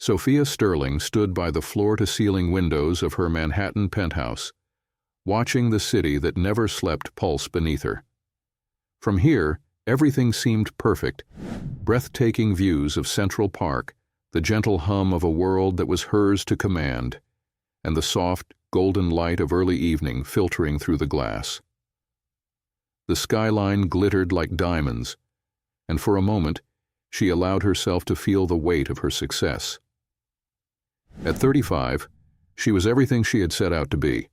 Sophia Sterling stood by the floor-to-ceiling windows of her Manhattan penthouse, watching the city that never slept pulse beneath her. From here, everything seemed perfect: breathtaking views of Central Park, the gentle hum of a world that was hers to command, and the soft, golden light of early evening filtering through the glass. The skyline glittered like diamonds, and for a moment, she allowed herself to feel the weight of her success. At 35, she was everything she had set out to be: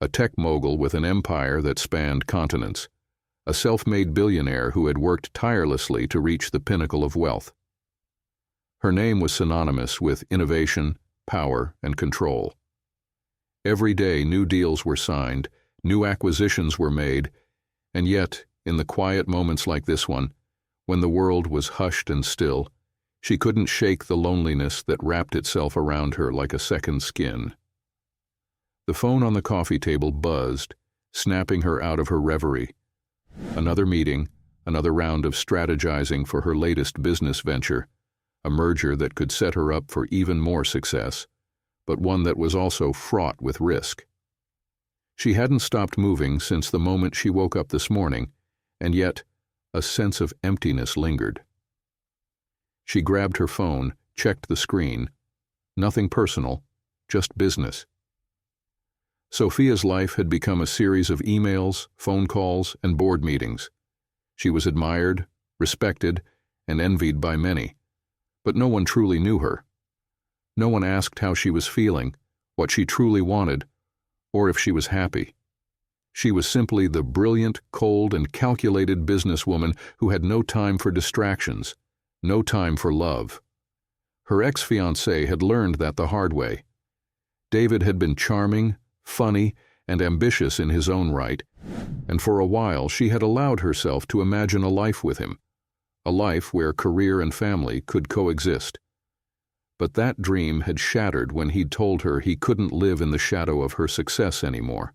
a tech mogul with an empire that spanned continents, a self-made billionaire who had worked tirelessly to reach the pinnacle of wealth. Her name was synonymous with innovation, power, and control. Every day new deals were signed, new acquisitions were made, and yet, in the quiet moments like this one, when the world was hushed and still, she couldn't shake the loneliness that wrapped itself around her like a second skin. The phone on the coffee table buzzed, snapping her out of her reverie. Another meeting, another round of strategizing for her latest business venture, a merger that could set her up for even more success, but one that was also fraught with risk. She hadn't stopped moving since the moment she woke up this morning, and yet a sense of emptiness lingered. She grabbed her phone, checked the screen. Nothing personal, just business. Sophia's life had become a series of emails, phone calls, and board meetings. She was admired, respected, and envied by many, but no one truly knew her. No one asked how she was feeling, what she truly wanted, or if she was happy. She was simply the brilliant, cold, and calculated businesswoman who had no time for distractions, no time for love. Her ex-fiancé had learned that the hard way. David had been charming, funny, and ambitious in his own right, and for a while she had allowed herself to imagine a life with him, a life where career and family could coexist. But that dream had shattered when he'd told her he couldn't live in the shadow of her success anymore.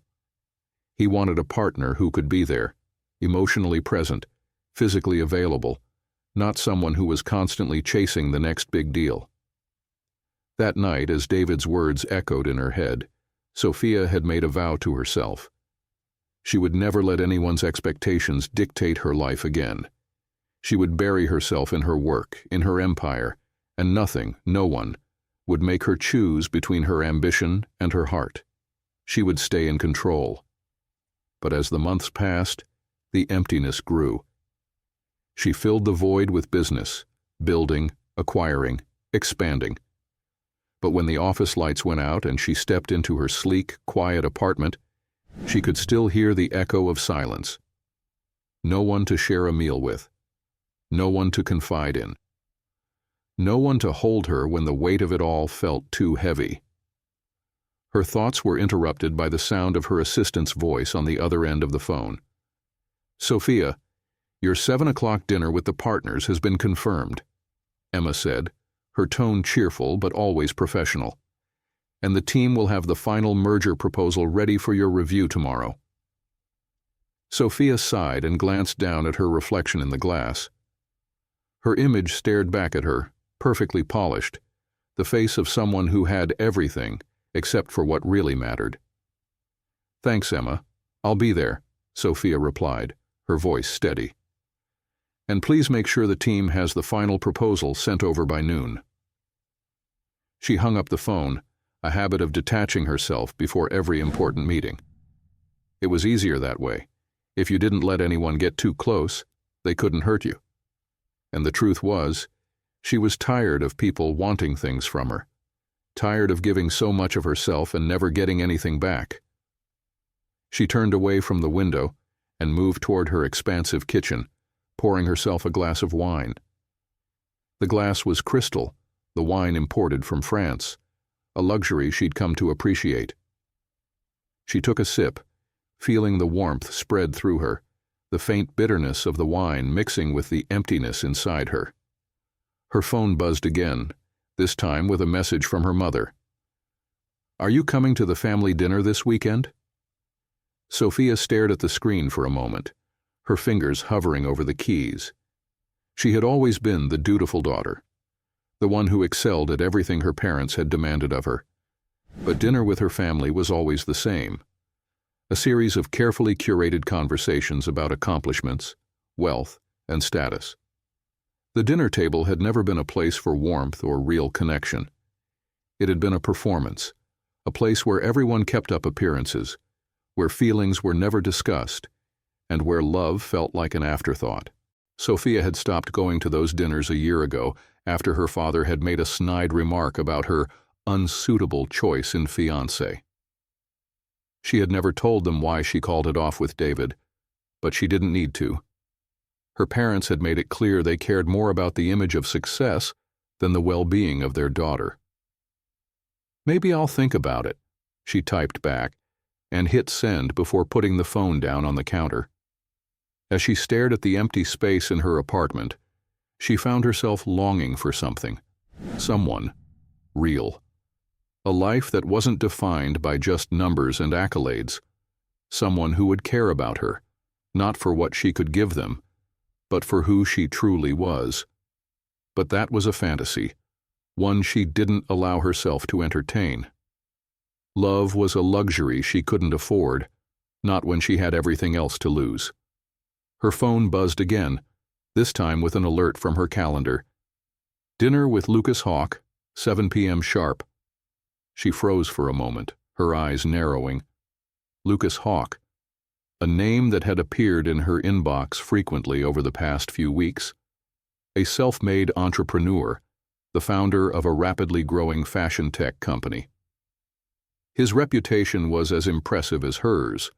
He wanted a partner who could be there, emotionally present, physically available, not someone who was constantly chasing the next big deal. That night, as David's words echoed in her head, Sophia had made a vow to herself. She would never let anyone's expectations dictate her life again. She would bury herself in her work, in her empire, and nothing, no one, would make her choose between her ambition and her heart. She would stay in control. But as the months passed, the emptiness grew. She filled the void with business, building, acquiring, expanding. But when the office lights went out and she stepped into her sleek, quiet apartment, she could still hear the echo of silence. No one to share a meal with. No one to confide in. No one to hold her when the weight of it all felt too heavy. Her thoughts were interrupted by the sound of her assistant's voice on the other end of the phone. "Sophia, your 7 o'clock dinner with the partners has been confirmed," Emma said, her tone cheerful but always professional. "And the team will have the final merger proposal ready for your review tomorrow." Sophia sighed and glanced down at her reflection in the glass. Her image stared back at her, perfectly polished, the face of someone who had everything except for what really mattered. "Thanks, Emma. I'll be there," Sophia replied, her voice steady. "And please make sure the team has the final proposal sent over by noon." She hung up the phone, a habit of detaching herself before every important meeting. It was easier that way. If you didn't let anyone get too close, they couldn't hurt you. And the truth was, she was tired of people wanting things from her, tired of giving so much of herself and never getting anything back. She turned away from the window and moved toward her expansive kitchen, pouring herself a glass of wine. The glass was crystal, the wine imported from France, a luxury she'd come to appreciate. She took a sip, feeling the warmth spread through her, the faint bitterness of the wine mixing with the emptiness inside her. Her phone buzzed again, this time with a message from her mother. "Are you coming to the family dinner this weekend?" Sophia stared at the screen for a moment, her fingers hovering over the keys. She had always been the dutiful daughter, the one who excelled at everything her parents had demanded of her. But dinner with her family was always the same. A series of carefully curated conversations about accomplishments, wealth, and status. The dinner table had never been a place for warmth or real connection. It had been a performance, a place where everyone kept up appearances, where feelings were never discussed, and where love felt like an afterthought. Sophia had stopped going to those dinners a year ago after her father had made a snide remark about her unsuitable choice in fiancé. She had never told them why she called it off with David, but she didn't need to. Her parents had made it clear they cared more about the image of success than the well-being of their daughter. "Maybe I'll think about it," she typed back, and hit send before putting the phone down on the counter. As she stared at the empty space in her apartment, she found herself longing for something, someone, real. A life that wasn't defined by just numbers and accolades. Someone who would care about her, not for what she could give them, but for who she truly was. But that was a fantasy, one she didn't allow herself to entertain. Love was a luxury she couldn't afford, not when she had everything else to lose. Her phone buzzed again, this time with an alert from her calendar. Dinner with Lucas Hawk, 7 p.m. sharp. She froze for a moment, her eyes narrowing. Lucas Hawk, a name that had appeared in her inbox frequently over the past few weeks. A self-made entrepreneur, the founder of a rapidly growing fashion tech company. His reputation was as impressive as hers,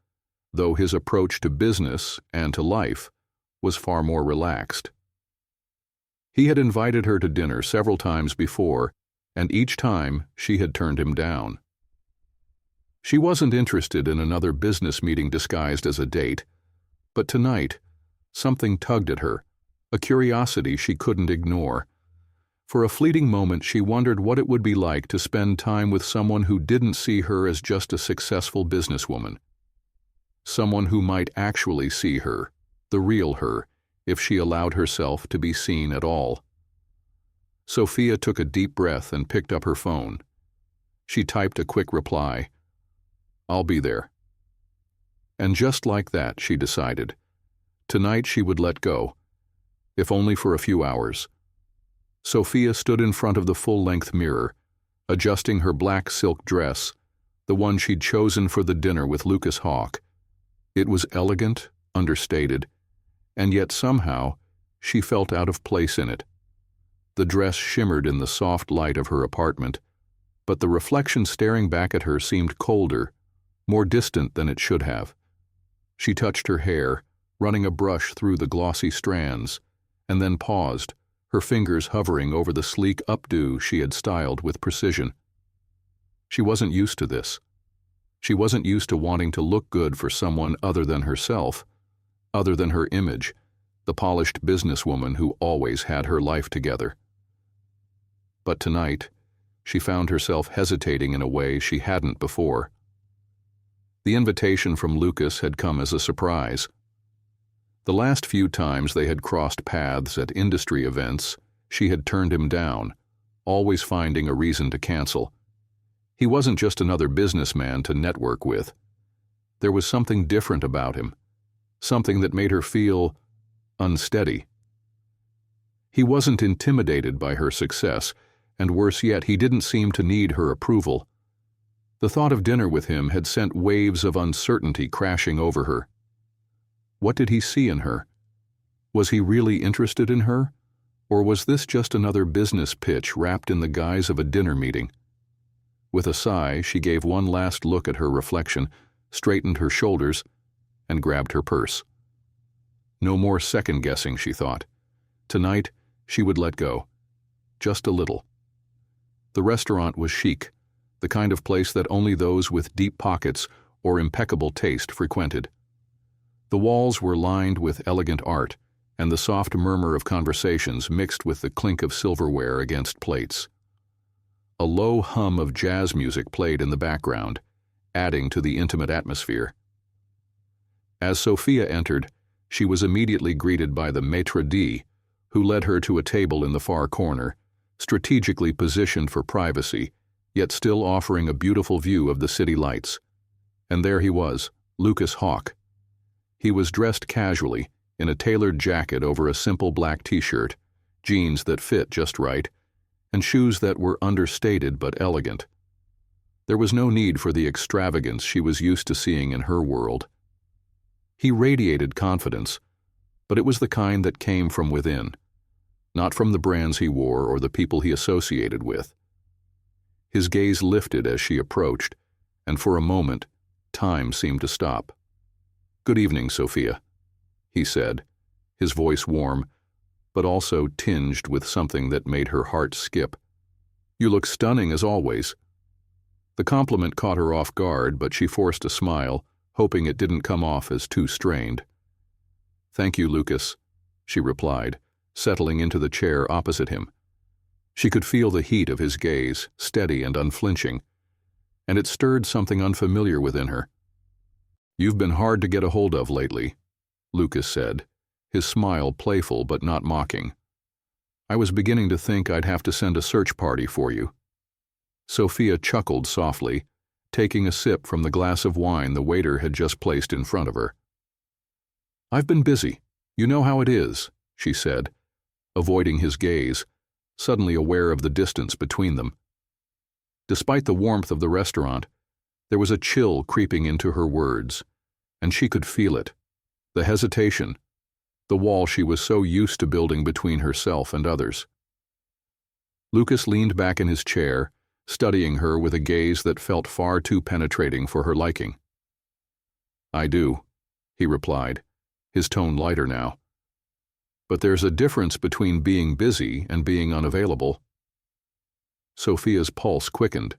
though his approach to business and to life was far more relaxed. He had invited her to dinner several times before, and each time she had turned him down. She wasn't interested in another business meeting disguised as a date, but tonight, something tugged at her, a curiosity she couldn't ignore. For a fleeting moment she wondered what it would be like to spend time with someone who didn't see her as just a successful businesswoman. Someone who might actually see her, the real her, if she allowed herself to be seen at all. Sophia took a deep breath and picked up her phone. She typed a quick reply, "I'll be there." And just like that, she decided. Tonight she would let go, if only for a few hours. Sophia stood in front of the full-length mirror, adjusting her black silk dress, the one she'd chosen for the dinner with Lucas Hawk. It was elegant, understated, and yet somehow she felt out of place in it. The dress shimmered in the soft light of her apartment, but the reflection staring back at her seemed colder, more distant than it should have. She touched her hair, running a brush through the glossy strands, and then paused, her fingers hovering over the sleek updo she had styled with precision. She wasn't used to this. She wasn't used to wanting to look good for someone other than herself, other than her image, the polished businesswoman who always had her life together. But tonight, she found herself hesitating in a way she hadn't before. The invitation from Lucas had come as a surprise. The last few times they had crossed paths at industry events, she had turned him down, always finding a reason to cancel. He wasn't just another businessman to network with. There was something different about him, something that made her feel unsteady. He wasn't intimidated by her success, and worse yet, he didn't seem to need her approval. The thought of dinner with him had sent waves of uncertainty crashing over her. What did he see in her? Was he really interested in her? Or was this just another business pitch wrapped in the guise of a dinner meeting? With a sigh, she gave one last look at her reflection, straightened her shoulders, and grabbed her purse. No more second-guessing, she thought. Tonight, she would let go. Just a little. The restaurant was chic, the kind of place that only those with deep pockets or impeccable taste frequented. The walls were lined with elegant art, and the soft murmur of conversations mixed with the clink of silverware against plates. A low hum of jazz music played in the background, adding to the intimate atmosphere. As Sophia entered, she was immediately greeted by the maître d', who led her to a table in the far corner, strategically positioned for privacy, yet still offering a beautiful view of the city lights. And there he was, Lucas Hawke. He was dressed casually, in a tailored jacket over a simple black t-shirt, jeans that fit just right, and shoes that were understated but elegant. There was no need for the extravagance she was used to seeing in her world. He radiated confidence, but it was the kind that came from within, not from the brands he wore or the people he associated with. His gaze lifted as she approached, and for a moment, time seemed to stop. "Good evening, Sophia," he said, his voice warm, but also tinged with something that made her heart skip. "You look stunning as always." The compliment caught her off guard, but she forced a smile, hoping it didn't come off as too strained. "Thank you, Lucas," she replied, settling into the chair opposite him. She could feel the heat of his gaze, steady and unflinching, and it stirred something unfamiliar within her. "You've been hard to get a hold of lately," Lucas said, his smile playful but not mocking. "I was beginning to think I'd have to send a search party for you." Sophia chuckled softly, taking a sip from the glass of wine the waiter had just placed in front of her. "I've been busy. You know how it is," she said, avoiding his gaze, suddenly aware of the distance between them. Despite the warmth of the restaurant, there was a chill creeping into her words, and she could feel it, the hesitation, the wall she was so used to building between herself and others. Lucas leaned back in his chair, studying her with a gaze that felt far too penetrating for her liking. "I do," he replied, his tone lighter now. "But there's a difference between being busy and being unavailable." Sophia's pulse quickened.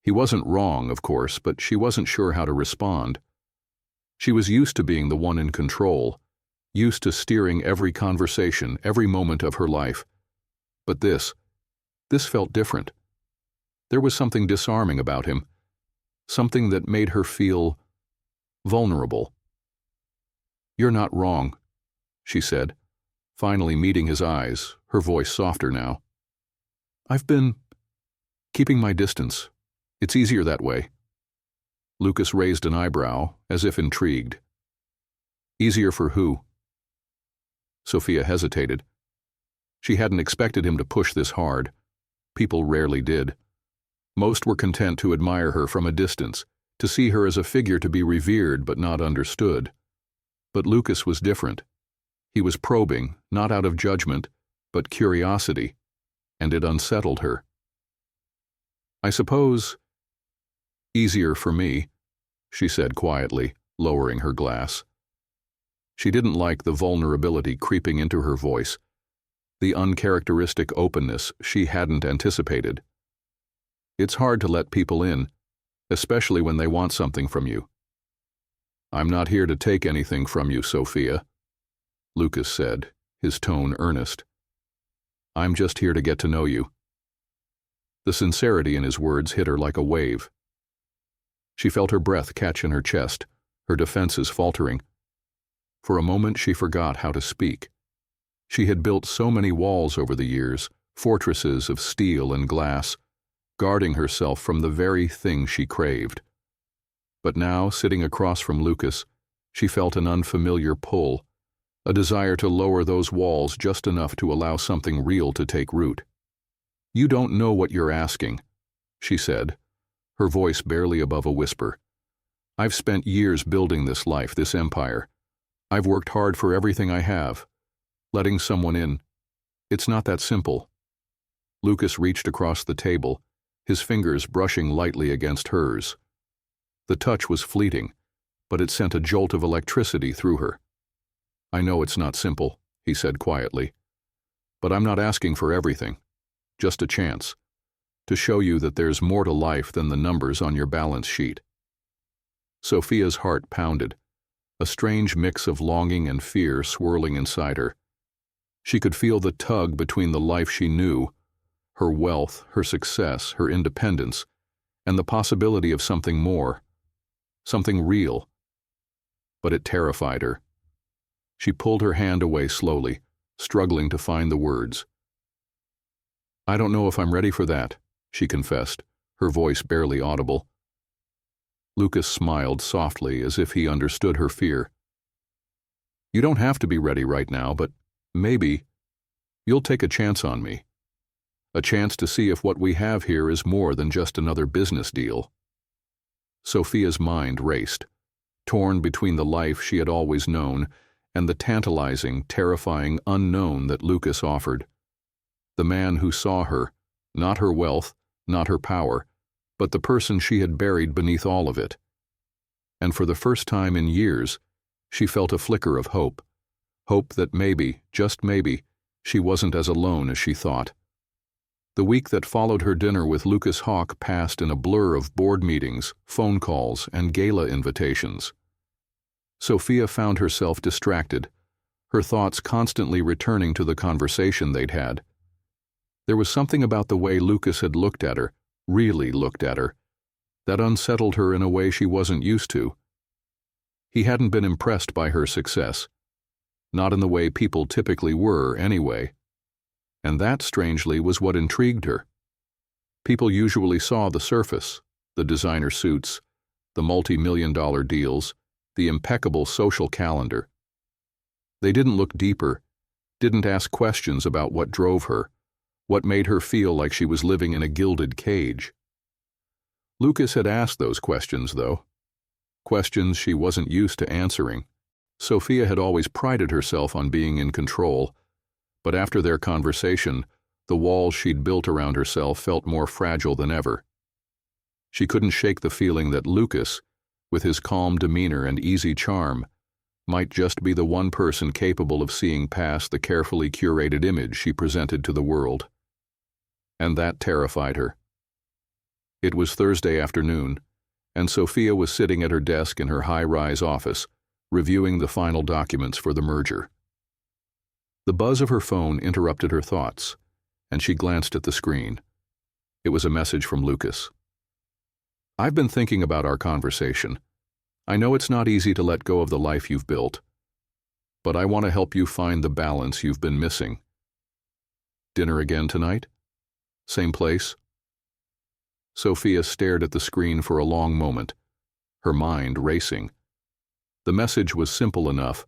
He wasn't wrong, of course, but she wasn't sure how to respond. She was used to being the one in control, used to steering every conversation, every moment of her life. But this felt different. There was something disarming about him, something that made her feel vulnerable. "You're not wrong," she said, finally meeting his eyes, her voice softer now. "I've been keeping my distance. It's easier that way." Lucas raised an eyebrow, as if intrigued. "Easier for who?" Sophia hesitated. She hadn't expected him to push this hard. People rarely did. Most were content to admire her from a distance, to see her as a figure to be revered but not understood. But Lucas was different. He was probing, not out of judgment, but curiosity, and it unsettled her. "I suppose easier for me," she said quietly, lowering her glass. She didn't like the vulnerability creeping into her voice, the uncharacteristic openness she hadn't anticipated. "It's hard to let people in, especially when they want something from you." "I'm not here to take anything from you, Sophia," Lucas said, his tone earnest. "I'm just here to get to know you." The sincerity in his words hit her like a wave. She felt her breath catch in her chest, her defenses faltering. For a moment she forgot how to speak. She had built so many walls over the years, fortresses of steel and glass, guarding herself from the very thing she craved. But now, sitting across from Lucas, she felt an unfamiliar pull, a desire to lower those walls just enough to allow something real to take root. "You don't know what you're asking," she said, her voice barely above a whisper. "I've spent years building this life, this empire. I've worked hard for everything I have. Letting someone in, it's not that simple." Lucas reached across the table, his fingers brushing lightly against hers. The touch was fleeting, but it sent a jolt of electricity through her. "I know it's not simple," he said quietly, "but I'm not asking for everything. Just a chance to show you that there's more to life than the numbers on your balance sheet." Sophia's heart pounded, a strange mix of longing and fear swirling inside her. She could feel the tug between the life she knew, her wealth, her success, her independence, and the possibility of something more, something real. But it terrified her. She pulled her hand away slowly, struggling to find the words. I don't know if I'm ready for that, she confessed, her voice barely audible. Lucas smiled softly as if he understood her fear. You don't have to be ready right now, but maybe you'll take a chance on me. A chance to see if what we have here is more than just another business deal. Sophia's mind raced, torn between the life she had always known and the tantalizing, terrifying unknown that Lucas offered. The man who saw her, not her wealth, not her power, but the person she had buried beneath all of it. And for the first time in years, she felt a flicker of hope. Hope that maybe, just maybe, she wasn't as alone as she thought. The week that followed her dinner with Lucas Hawk passed in a blur of board meetings, phone calls, and gala invitations. Sophia found herself distracted, her thoughts constantly returning to the conversation they'd had. There was something about the way Lucas had looked at her, really looked at her, that unsettled her in a way she wasn't used to. He hadn't been impressed by her success, not in the way people typically were anyway. And that, strangely, was what intrigued her. People usually saw the surface, the designer suits, the multi-million-dollar deals, the impeccable social calendar. They didn't look deeper, didn't ask questions about what drove her, what made her feel like she was living in a gilded cage. Lucas had asked those questions, though. Questions she wasn't used to answering. Sophia had always prided herself on being in control, but after their conversation, the walls she'd built around herself felt more fragile than ever. She couldn't shake the feeling that Lucas, with his calm demeanor and easy charm, might just be the one person capable of seeing past the carefully curated image she presented to the world. And that terrified her. It was Thursday afternoon, and Sophia was sitting at her desk in her high-rise office, reviewing the final documents for the merger. The buzz of her phone interrupted her thoughts, and she glanced at the screen. It was a message from Lucas. I've been thinking about our conversation. I know it's not easy to let go of the life you've built, but I want to help you find the balance you've been missing. Dinner again tonight? Same place? Sophia stared at the screen for a long moment, her mind racing. The message was simple enough,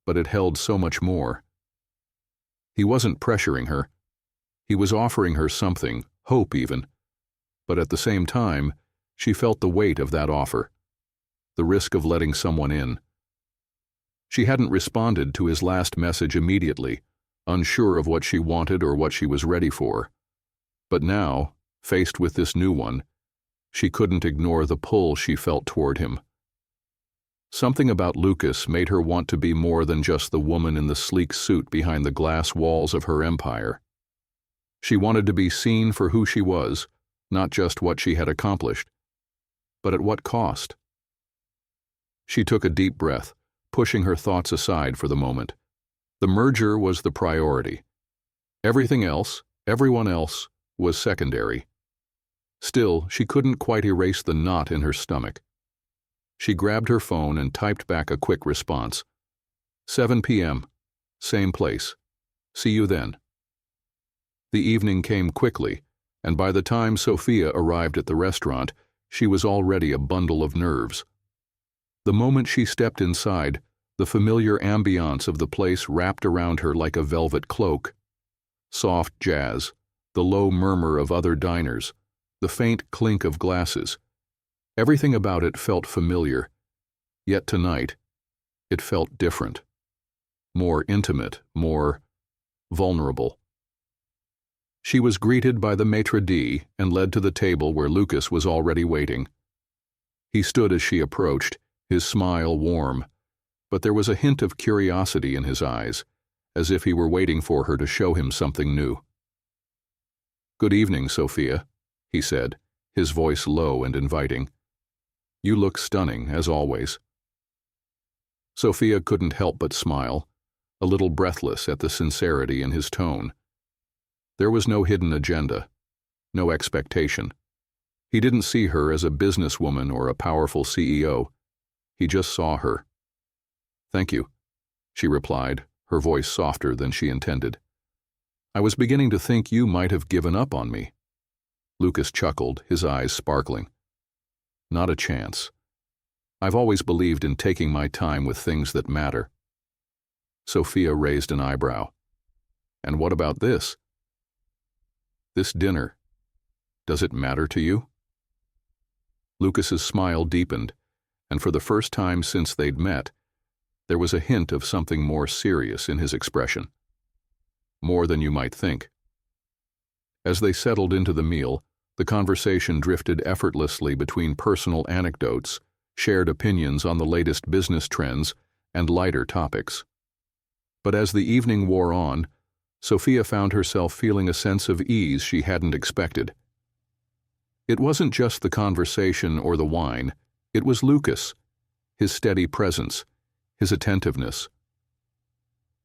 but it held so much more. He wasn't pressuring her. He was offering her something, hope even. But at the same time, she felt the weight of that offer, the risk of letting someone in. She hadn't responded to his last message immediately, unsure of what she wanted or what she was ready for. But now, faced with this new one, she couldn't ignore the pull she felt toward him. Something about Lucas made her want to be more than just the woman in the sleek suit behind the glass walls of her empire. She wanted to be seen for who she was, not just what she had accomplished. But at what cost? She took a deep breath, pushing her thoughts aside for the moment. The merger was the priority. Everything else, everyone else, was secondary. Still, she couldn't quite erase the knot in her stomach. She grabbed her phone and typed back a quick response. 7 p.m. Same place. See you then. The evening came quickly, and by the time Sophia arrived at the restaurant, she was already a bundle of nerves. The moment she stepped inside, the familiar ambiance of the place wrapped around her like a velvet cloak. Soft jazz, the low murmur of other diners, the faint clink of glasses. Everything about it felt familiar, yet tonight, it felt different. More intimate, more vulnerable. She was greeted by the maitre d' and led to the table where Lucas was already waiting. He stood as she approached, his smile warm, but there was a hint of curiosity in his eyes, as if he were waiting for her to show him something new. "Good evening, Sophia," he said, his voice low and inviting. "You look stunning, as always." Sophia couldn't help but smile, a little breathless at the sincerity in his tone. There was no hidden agenda, no expectation. He didn't see her as a businesswoman or a powerful CEO. He just saw her. "Thank you," she replied, her voice softer than she intended. I was beginning to think you might have given up on me." Lucas chuckled, his eyes sparkling. "Not a chance. I've always believed in taking my time with things that matter." Sophia raised an eyebrow. "And what about this? This dinner, does it matter to you?" Lucas's smile deepened, and for the first time since they'd met, there was a hint of something more serious in his expression. "More than you might think." As they settled into the meal, the conversation drifted effortlessly between personal anecdotes, shared opinions on the latest business trends, and lighter topics. But as the evening wore on, Sophia found herself feeling a sense of ease she hadn't expected. It wasn't just the conversation or the wine, it was Lucas, his steady presence, his attentiveness.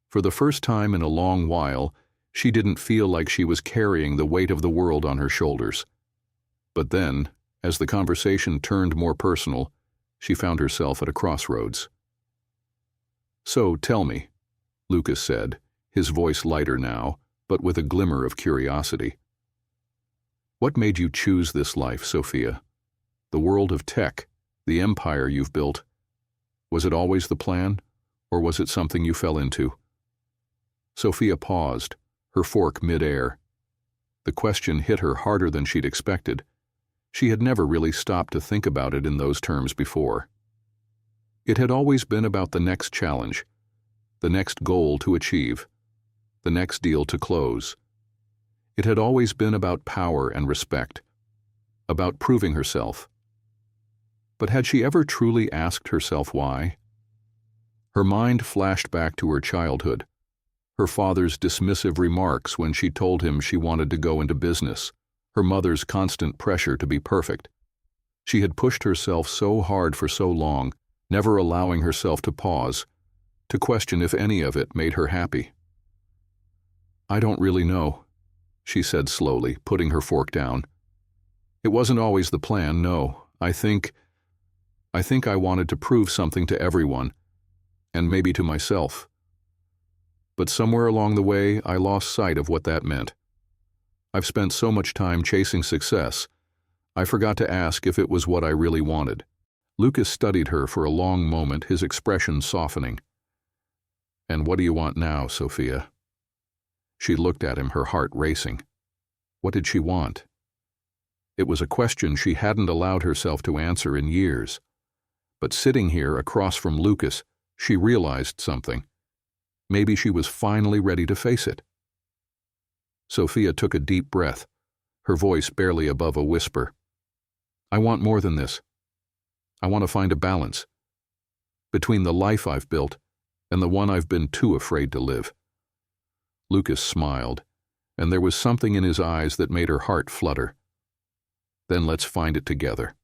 For the first time in a long while, she didn't feel like she was carrying the weight of the world on her shoulders. But then, as the conversation turned more personal, she found herself at a crossroads. "So tell me," Lucas said, his voice lighter now, but with a glimmer of curiosity. "What made you choose this life, Sophia? The world of tech, the empire you've built. Was it always the plan, or was it something you fell into?" Sophia paused, her fork mid-air. The question hit her harder than she'd expected. She had never really stopped to think about it in those terms before. It had always been about the next challenge, the next goal to achieve, the next deal to close. It had always been about power and respect, about proving herself. But had she ever truly asked herself why? Her mind flashed back to her childhood, her father's dismissive remarks when she told him she wanted to go into business, her mother's constant pressure to be perfect. She had pushed herself so hard for so long, never allowing herself to pause, to question if any of it made her happy. "I don't really know," she said slowly, putting her fork down. "It wasn't always the plan, no. I think I wanted to prove something to everyone, and maybe to myself. But somewhere along the way, I lost sight of what that meant. I've spent so much time chasing success, I forgot to ask if it was what I really wanted." Lucas studied her for a long moment, his expression softening. "And what do you want now, Sophia?" She looked at him, her heart racing. What did she want? It was a question she hadn't allowed herself to answer in years. But sitting here across from Lucas, she realized something. Maybe she was finally ready to face it. Sophia took a deep breath, her voice barely above a whisper. "I want more than this. I want to find a balance between the life I've built and the one I've been too afraid to live." Lucas smiled, and there was something in his eyes that made her heart flutter. "Then let's find it together."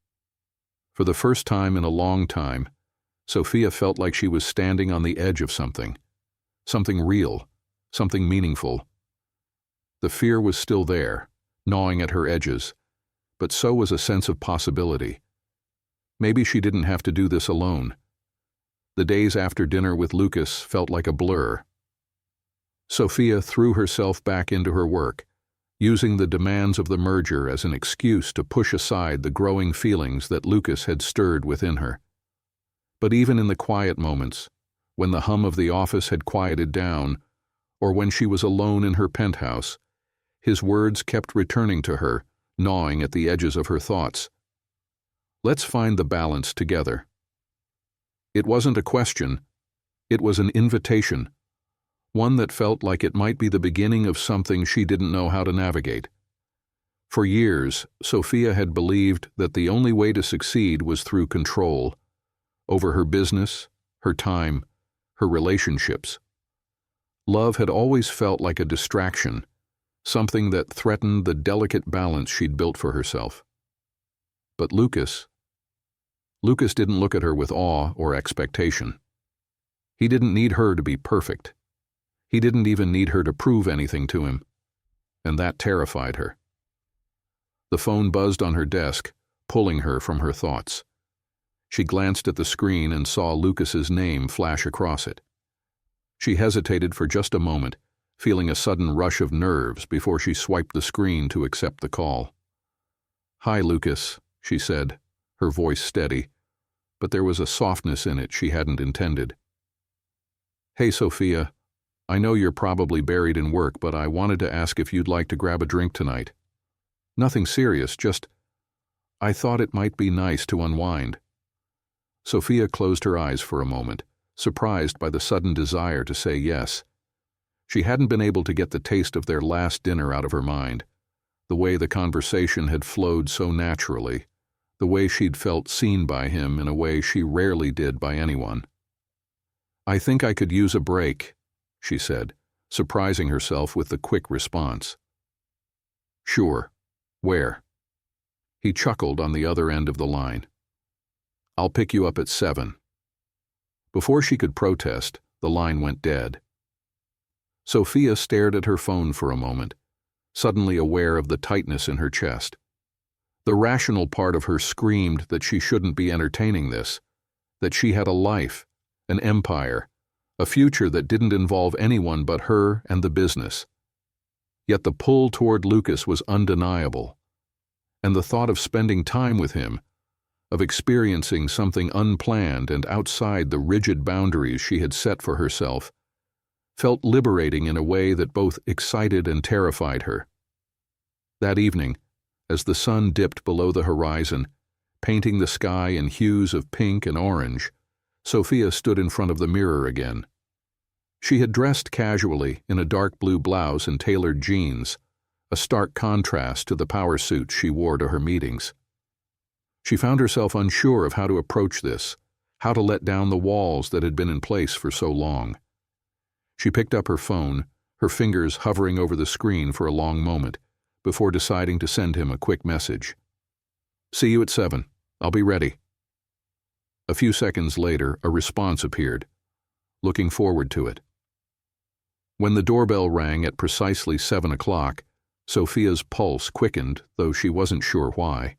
For the first time in a long time, Sophia felt like she was standing on the edge of something real, something meaningful. The fear was still there, gnawing at her edges, but so was a sense of possibility. Maybe she didn't have to do this alone. The days after dinner with Lucas felt like a blur. Sophia threw herself back into her work, using the demands of the merger as an excuse to push aside the growing feelings that Lucas had stirred within her. But even in the quiet moments, when the hum of the office had quieted down, or when she was alone in her penthouse, his words kept returning to her, gnawing at the edges of her thoughts. Let's find the balance together. It wasn't a question, it was an invitation, one that felt like it might be the beginning of something she didn't know how to navigate. For years, Sophia had believed that the only way to succeed was through control over her business, her time, her relationships. Love had always felt like a distraction, something that threatened the delicate balance she'd built for herself. But Lucas didn't look at her with awe or expectation. He didn't need her to be perfect. He didn't even need her to prove anything to him, and that terrified her. The phone buzzed on her desk, pulling her from her thoughts. She glanced at the screen and saw Lucas's name flash across it. She hesitated for just a moment, feeling a sudden rush of nerves before she swiped the screen to accept the call. "Hi, Lucas," she said, her voice steady, but there was a softness in it she hadn't intended. "Hey, Sophia. I know you're probably buried in work, but I wanted to ask if you'd like to grab a drink tonight. Nothing serious, just I thought it might be nice to unwind." Sophia closed her eyes for a moment, surprised by the sudden desire to say yes. She hadn't been able to get the taste of their last dinner out of her mind, the way the conversation had flowed so naturally, the way she'd felt seen by him in a way she rarely did by anyone. "I think I could use a break," she said, surprising herself with the quick response. "Sure. Where?" He chuckled on the other end of the line. "I'll pick you up at 7. Before she could protest, the line went dead. Sophia stared at her phone for a moment, suddenly aware of the tightness in her chest. The rational part of her screamed that she shouldn't be entertaining this, that she had a life, an empire, a future that didn't involve anyone but her and the business. Yet the pull toward Lucas was undeniable, and the thought of spending time with him, of experiencing something unplanned and outside the rigid boundaries she had set for herself, felt liberating in a way that both excited and terrified her. That evening, as the sun dipped below the horizon, painting the sky in hues of pink and orange, Sophia stood in front of the mirror again. She had dressed casually in a dark blue blouse and tailored jeans, a stark contrast to the power suit she wore to her meetings. She found herself unsure of how to approach this, how to let down the walls that had been in place for so long. She picked up her phone, her fingers hovering over the screen for a long moment, before deciding to send him a quick message. "See you at 7. I'll be ready." A few seconds later, a response appeared. "Looking forward to it." When the doorbell rang at precisely 7 o'clock, Sophia's pulse quickened, though she wasn't sure why.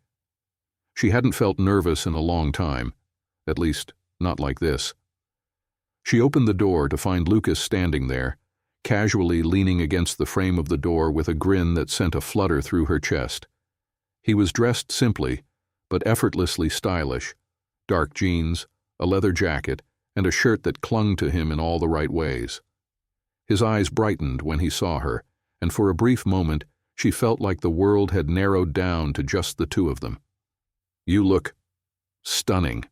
She hadn't felt nervous in a long time, at least not like this. She opened the door to find Lucas standing there, casually leaning against the frame of the door with a grin that sent a flutter through her chest. He was dressed simply, but effortlessly stylish: dark jeans, a leather jacket, and a shirt that clung to him in all the right ways. His eyes brightened when he saw her, and for a brief moment she felt like the world had narrowed down to just the two of them. "You look stunning,"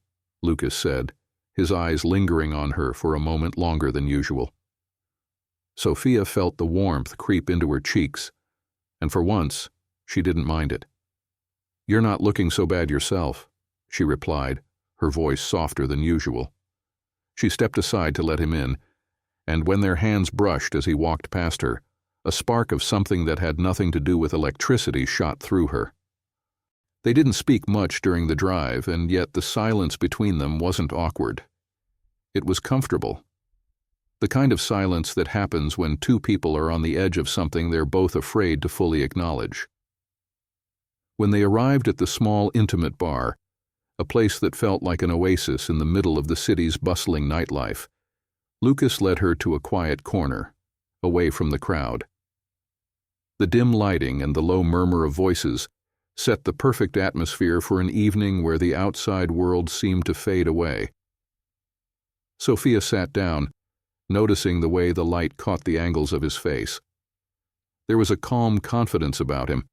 Lucas said, his eyes lingering on her for a moment longer than usual. Sophia felt the warmth creep into her cheeks, and for once, she didn't mind it. "You're not looking so bad yourself," she replied, her voice softer than usual. She stepped aside to let him in, and when their hands brushed as he walked past her, a spark of something that had nothing to do with electricity shot through her. They didn't speak much during the drive, and yet the silence between them wasn't awkward. It was comfortable. The kind of silence that happens when two people are on the edge of something they're both afraid to fully acknowledge. When they arrived at the small, intimate bar, a place that felt like an oasis in the middle of the city's bustling nightlife, Lucas led her to a quiet corner, away from the crowd. The dim lighting and the low murmur of voices set the perfect atmosphere for an evening where the outside world seemed to fade away. Sophia sat down, noticing the way the light caught the angles of his face. There was a calm confidence about him,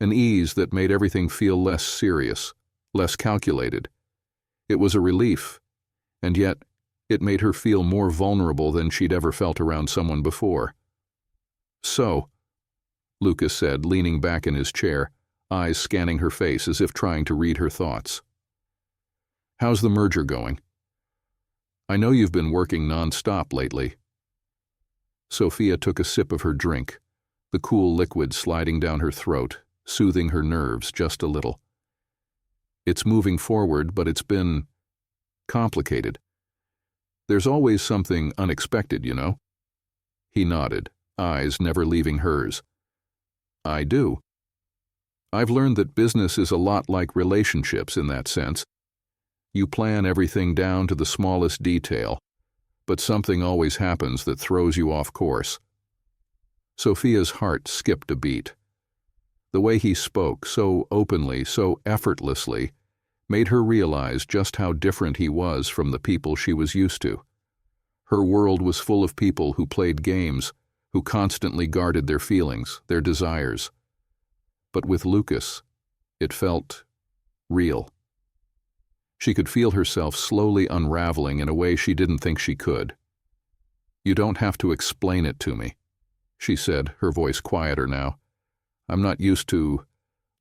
an ease that made everything feel less serious, less calculated. It was a relief, and yet it made her feel more vulnerable than she'd ever felt around someone before. "So," Lucas said, leaning back in his chair, eyes scanning her face as if trying to read her thoughts. "How's the merger going? I know you've been working non-stop lately." Sophia took a sip of her drink, the cool liquid sliding down her throat, soothing her nerves just a little. "It's moving forward, but it's been complicated. There's always something unexpected, you know." He nodded, eyes never leaving hers. "I do. I've learned that business is a lot like relationships in that sense. You plan everything down to the smallest detail, but something always happens that throws you off course. Sophia's heart skipped a beat. The way he spoke, so openly, so effortlessly, made her realize just how different he was from the people she was used to. Her world was full of people who played games, who constantly guarded their feelings, their desires. But with Lucas, it felt real. She could feel herself slowly unraveling in a way she didn't think she could. "You don't have to explain it to me," she said, her voice quieter now. "I'm not used to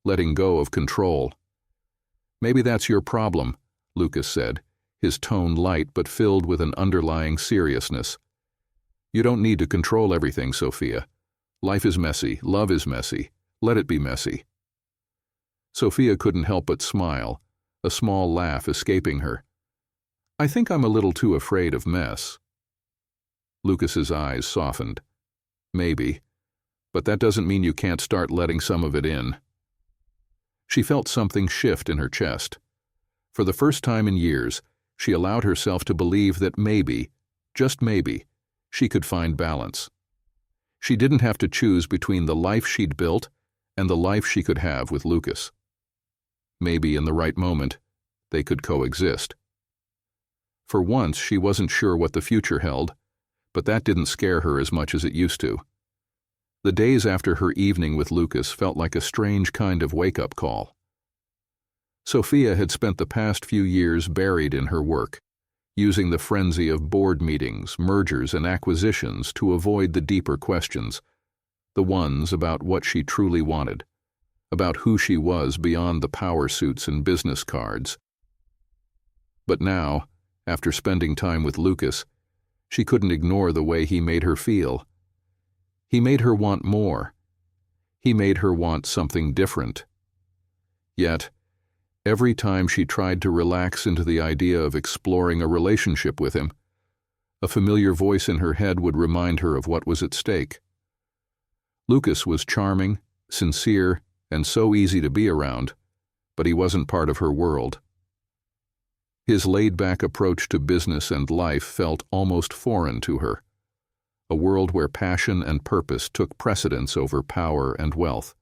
letting go of control." "Maybe that's your problem," Lucas said, his tone light but filled with an underlying seriousness. "You don't need to control everything, Sophia. Life is messy, love is messy. Let it be messy." Sophia couldn't help but smile, a small laugh escaping her. "I think I'm a little too afraid of mess." Lucas's eyes softened. "Maybe, but that doesn't mean you can't start letting some of it in." She felt something shift in her chest. For the first time in years, she allowed herself to believe that maybe, just maybe, she could find balance. She didn't have to choose between the life she'd built and the life she could have with Lucas. Maybe in the right moment, they could coexist. For once, she wasn't sure what the future held, but that didn't scare her as much as it used to. The days after her evening with Lucas felt like a strange kind of wake-up call. Sophia had spent the past few years buried in her work, using the frenzy of board meetings, mergers, and acquisitions to avoid the deeper questions, the ones about what she truly wanted, about who she was beyond the power suits and business cards. But now, after spending time with Lucas, she couldn't ignore the way he made her feel. He made her want more. He made her want something different. Yet, every time she tried to relax into the idea of exploring a relationship with him, a familiar voice in her head would remind her of what was at stake. Lucas was charming, sincere, and so easy to be around, but he wasn't part of her world. His laid-back approach to business and life felt almost foreign to her, a world where passion and purpose took precedence over power and wealth.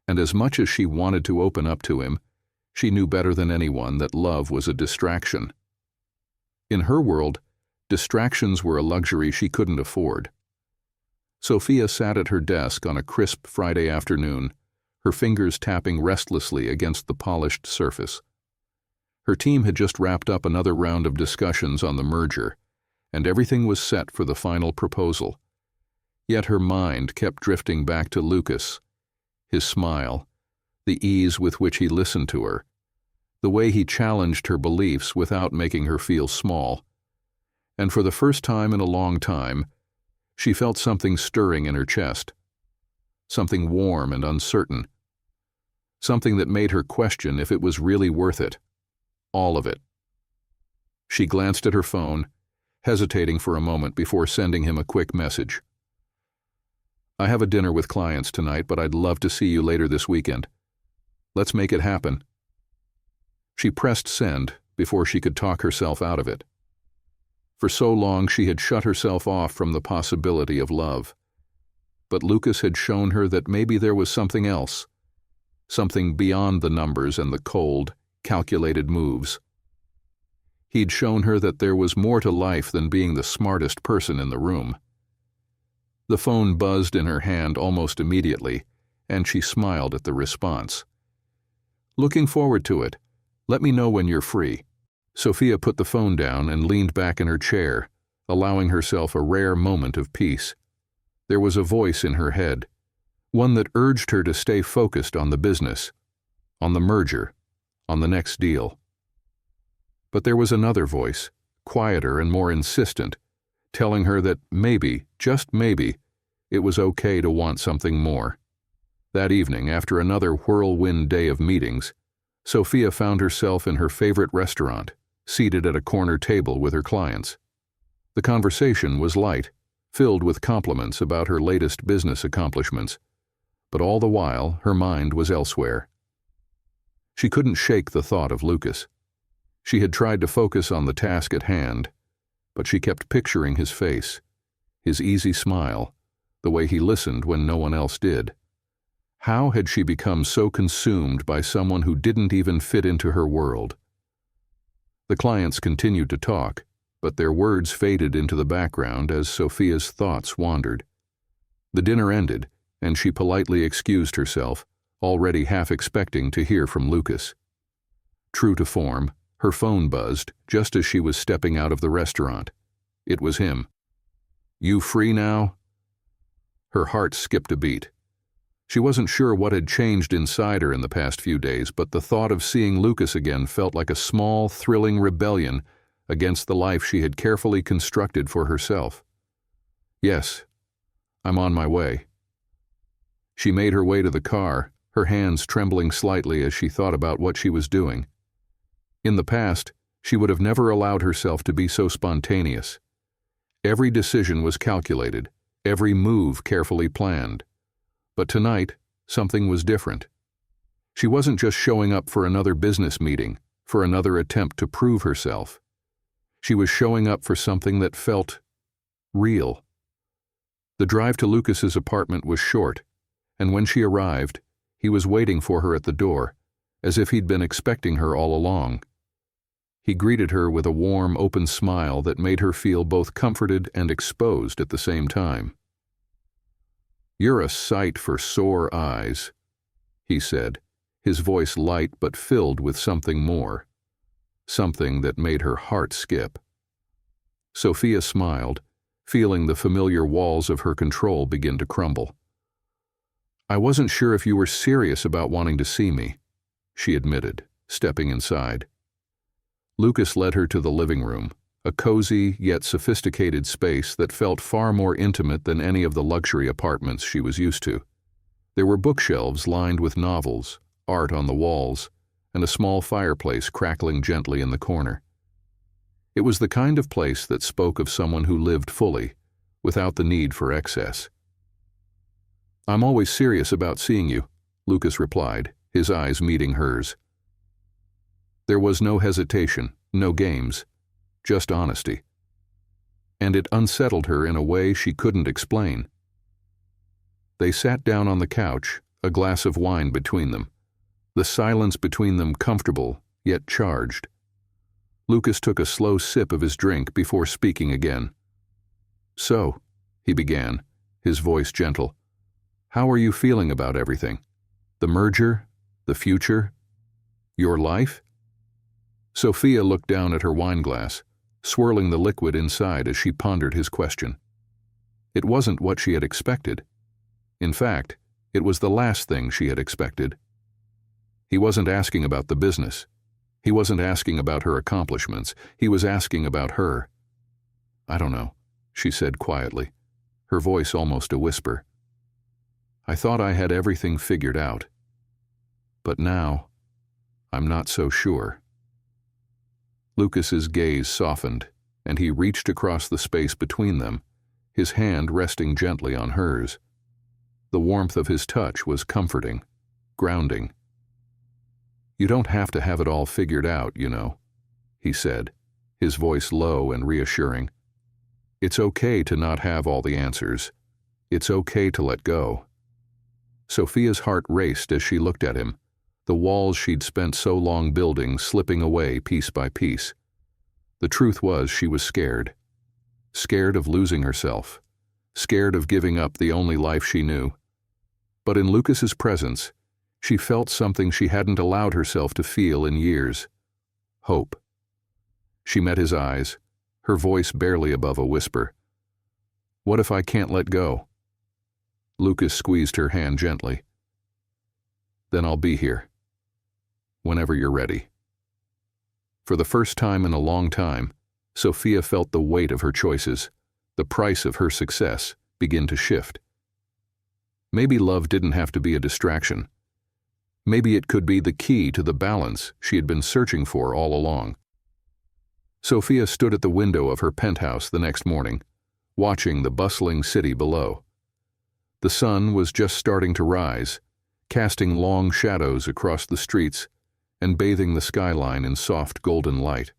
And as much as she wanted to open up to him, she knew better than anyone that love was a distraction. In her world, distractions were a luxury she couldn't afford. Sophia sat at her desk on a crisp Friday afternoon, her fingers tapping restlessly against the polished surface. Her team had just wrapped up another round of discussions on the merger, and everything was set for the final proposal. Yet her mind kept drifting back to Lucas, his smile, the ease with which he listened to her, the way he challenged her beliefs without making her feel small. And for the first time in a long time, she felt something stirring in her chest, something warm and uncertain, something that made her question if it was really worth it, all of it. She glanced at her phone, hesitating for a moment before sending him a quick message. "I have a dinner with clients tonight, but I'd love to see you later this weekend. Let's make it happen." She pressed send before she could talk herself out of it. For so long she had shut herself off from the possibility of love. But Lucas had shown her that maybe there was something else, something beyond the numbers and the cold, calculated moves. He'd shown her that there was more to life than being the smartest person in the room. The phone buzzed in her hand almost immediately, and she smiled at the response. "Looking forward to it. Let me know when you're free." Sophia put the phone down and leaned back in her chair, allowing herself a rare moment of peace. There was a voice in her head, one that urged her to stay focused on the business, on the merger, on the next deal. But there was another voice, quieter and more insistent, telling her that maybe, just maybe, it was okay to want something more. That evening, after another whirlwind day of meetings, Sophia found herself in her favorite restaurant, seated at a corner table with her clients. The conversation was light, filled with compliments about her latest business accomplishments, but all the while her mind was elsewhere. She couldn't shake the thought of Lucas. She had tried to focus on the task at hand, but she kept picturing his face, his easy smile, the way he listened when no one else did. How had she become so consumed by someone who didn't even fit into her world? The clients continued to talk, but their words faded into the background as Sophia's thoughts wandered. The dinner ended, and she politely excused herself, already half expecting to hear from Lucas. True to form, her phone buzzed just as she was stepping out of the restaurant. It was him. "You free now?" Her heart skipped a beat. She wasn't sure what had changed inside her in the past few days, but the thought of seeing Lucas again felt like a small, thrilling rebellion against the life she had carefully constructed for herself. "Yes, I'm on my way." She made her way to the car, her hands trembling slightly as she thought about what she was doing. In the past, she would have never allowed herself to be so spontaneous. Every decision was calculated, every move carefully planned. But tonight, something was different. She wasn't just showing up for another business meeting, for another attempt to prove herself. She was showing up for something that felt real. The drive to Lucas's apartment was short, and when she arrived, he was waiting for her at the door, as if he'd been expecting her all along. He greeted her with a warm, open smile that made her feel both comforted and exposed at the same time. "You're a sight for sore eyes," he said, his voice light but filled with something more, something that made her heart skip. Sophia smiled, feeling the familiar walls of her control begin to crumble. "I wasn't sure if you were serious about wanting to see me," she admitted, stepping inside. Lucas led her to the living room, a cozy yet sophisticated space that felt far more intimate than any of the luxury apartments she was used to. There were bookshelves lined with novels, art on the walls, and a small fireplace crackling gently in the corner. It was the kind of place that spoke of someone who lived fully, without the need for excess. "I'm always serious about seeing you," Lucas replied, his eyes meeting hers. There was no hesitation, no games, just honesty. And it unsettled her in a way she couldn't explain. They sat down on the couch, a glass of wine between them, the silence between them comfortable, yet charged. Lucas took a slow sip of his drink before speaking again. "So," he began, his voice gentle, "how are you feeling about everything? The merger? The future? Your life?" Sophia looked down at her wineglass, swirling the liquid inside as she pondered his question. It wasn't what she had expected. In fact, it was the last thing she had expected. He wasn't asking about the business. He wasn't asking about her accomplishments. He was asking about her. "I don't know," she said quietly, her voice almost a whisper. "I thought I had everything figured out. But now, I'm not so sure." Lucas's gaze softened, and he reached across the space between them, his hand resting gently on hers. The warmth of his touch was comforting, grounding. "You don't have to have it all figured out, you know," he said, his voice low and reassuring. "It's okay to not have all the answers. It's okay to let go." Sophia's heart raced as she looked at him, the walls she'd spent so long building slipping away piece by piece. The truth was she was scared. Scared of losing herself. Scared of giving up the only life she knew. But in Lucas's presence, she felt something she hadn't allowed herself to feel in years. Hope. She met his eyes, her voice barely above a whisper. "What if I can't let go?" Lucas squeezed her hand gently. "Then I'll be here. Whenever you're ready." For the first time in a long time, Sophia felt the weight of her choices, the price of her success, begin to shift. Maybe love didn't have to be a distraction. Maybe it could be the key to the balance she had been searching for all along. Sophia stood at the window of her penthouse the next morning, watching the bustling city below. The sun was just starting to rise, casting long shadows across the streets and bathing the skyline in soft golden light.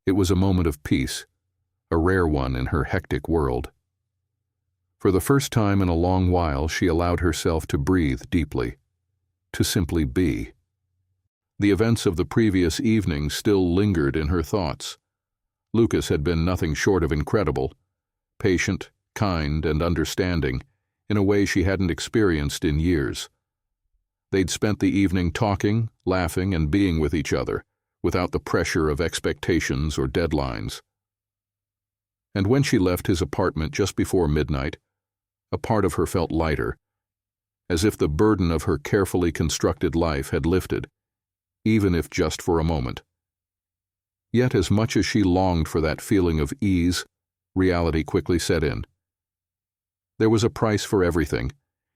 It was a moment of peace, a rare one in her hectic world. For the first time in a long while, she allowed herself to breathe deeply, to simply be. The events of the previous evening still lingered in her thoughts. Lucas had been nothing short of incredible, patient, kind, and understanding, in a way she hadn't experienced in years. They'd spent the evening talking, laughing, and being with each other, without the pressure of expectations or deadlines. And when she left his apartment just before midnight, a part of her felt lighter, as if the burden of her carefully constructed life had lifted, even if just for a moment. Yet as much as she longed for that feeling of ease, reality quickly set in. There was a price for everything,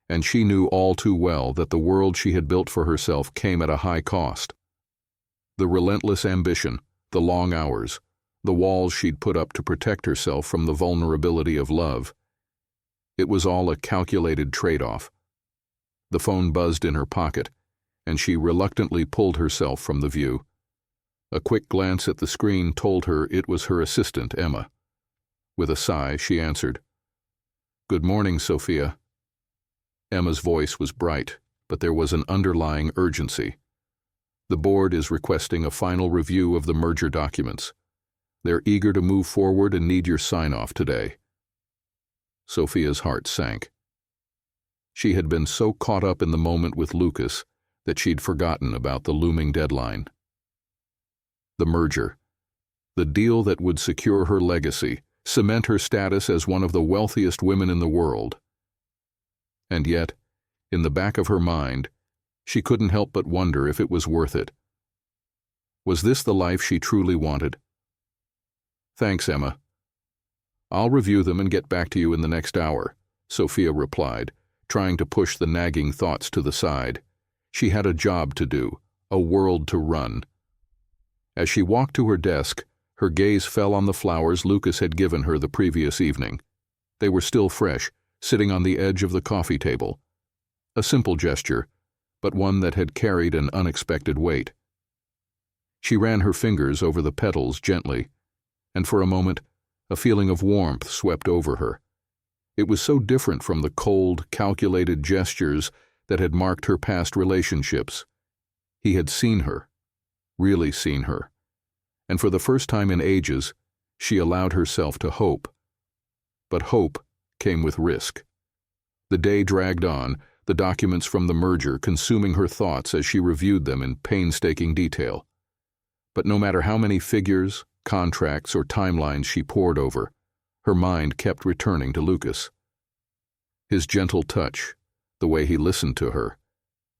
and she knew all too well that the world she had built for herself came at a high cost. The relentless ambition, the long hours, the walls she'd put up to protect herself from the vulnerability of love. It was all a calculated trade-off. The phone buzzed in her pocket, and she reluctantly pulled herself from the view. A quick glance at the screen told her it was her assistant, Emma. With a sigh, she answered. "Good morning, Sophia." Emma's voice was bright, but there was an underlying urgency. "The board is requesting a final review of the merger documents. They're eager to move forward and need your sign-off today." Sophia's heart sank. She had been so caught up in the moment with Lucas that she'd forgotten about the looming deadline. The merger. The deal that would secure her legacy, cement her status as one of the wealthiest women in the world. And yet, in the back of her mind, she couldn't help but wonder if it was worth it. Was this the life she truly wanted? "Thanks, Emma. I'll review them and get back to you in the next hour," Sophia replied, trying to push the nagging thoughts to the side. She had a job to do, a world to run. As she walked to her desk, her gaze fell on the flowers Lucas had given her the previous evening. They were still fresh, sitting on the edge of the coffee table. A simple gesture, but one that had carried an unexpected weight. She ran her fingers over the petals gently, and for a moment, a feeling of warmth swept over her. It was so different from the cold, calculated gestures that had marked her past relationships. He had seen her, really seen her, and for the first time in ages, she allowed herself to hope. But hope came with risk. The day dragged on, the documents from the merger consuming her thoughts as she reviewed them in painstaking detail. But no matter how many figures, contracts, or timelines she pored over, her mind kept returning to Lucas. His gentle touch, the way he listened to her,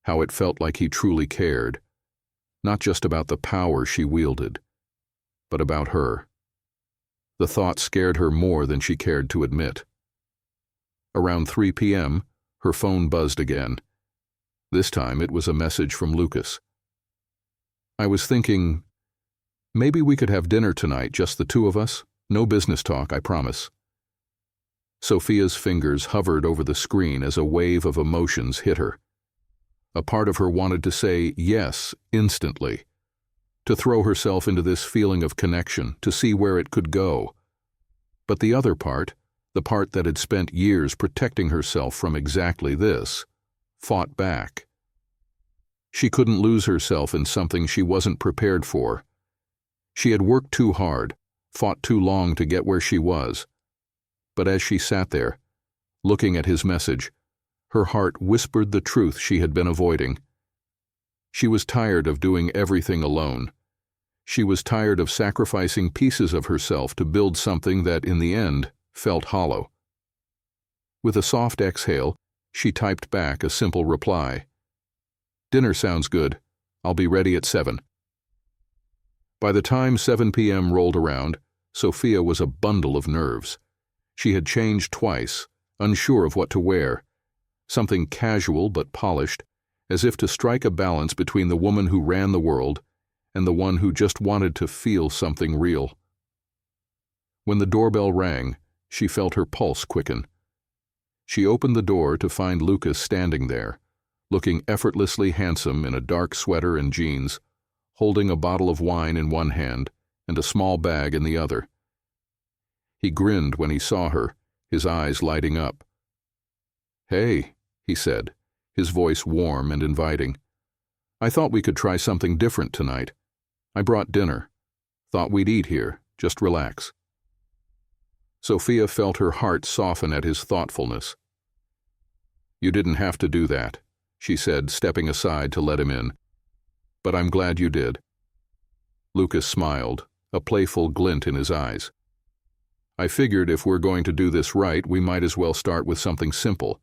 how it felt like he truly cared, not just about the power she wielded, but about her. The thought scared her more than she cared to admit. Around 3 p.m., her phone buzzed again. This time it was a message from Lucas. "I was thinking, maybe we could have dinner tonight, just the two of us. No business talk, I promise." Sophia's fingers hovered over the screen as a wave of emotions hit her. A part of her wanted to say yes instantly, to throw herself into this feeling of connection, to see where it could go. But the other part, the part that had spent years protecting herself from exactly this, fought back. She couldn't lose herself in something she wasn't prepared for. She had worked too hard, fought too long to get where she was. But as she sat there, looking at his message, her heart whispered the truth she had been avoiding. She was tired of doing everything alone. She was tired of sacrificing pieces of herself to build something that, in the end, felt hollow. With a soft exhale, she typed back a simple reply. "Dinner sounds good. I'll be ready at 7. By the time 7 p.m. rolled around, Sophia was a bundle of nerves. She had changed twice, unsure of what to wear, something casual but polished, as if to strike a balance between the woman who ran the world and the one who just wanted to feel something real. When the doorbell rang, she felt her pulse quicken. She opened the door to find Lucas standing there, looking effortlessly handsome in a dark sweater and jeans, holding a bottle of wine in one hand and a small bag in the other. He grinned when he saw her, his eyes lighting up, "Hey," he said, his voice warm and inviting. "I thought we could try something different tonight. I brought dinner. Thought we'd eat here, just relax." Sophia felt her heart soften at his thoughtfulness. "You didn't have to do that," she said, stepping aside to let him in. "But I'm glad you did." Lucas smiled, a playful glint in his eyes. "I figured if we're going to do this right, we might as well start with something simple.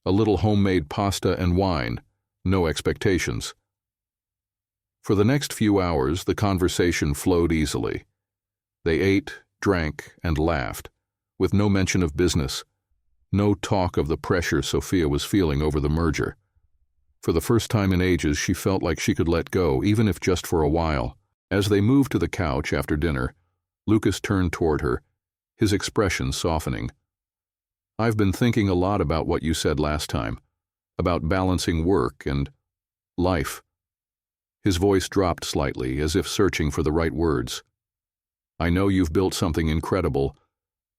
A little homemade pasta and wine, no expectations." For the next few hours, the conversation flowed easily. They ate, drank, and laughed, with no mention of business, no talk of the pressure Sophia was feeling over the merger. For the first time in ages, she felt like she could let go, even if just for a while. As they moved to the couch after dinner, Lucas turned toward her, his expression softening. "I've been thinking a lot about what you said last time, about balancing work and life." His voice dropped slightly, as if searching for the right words. "I know you've built something incredible,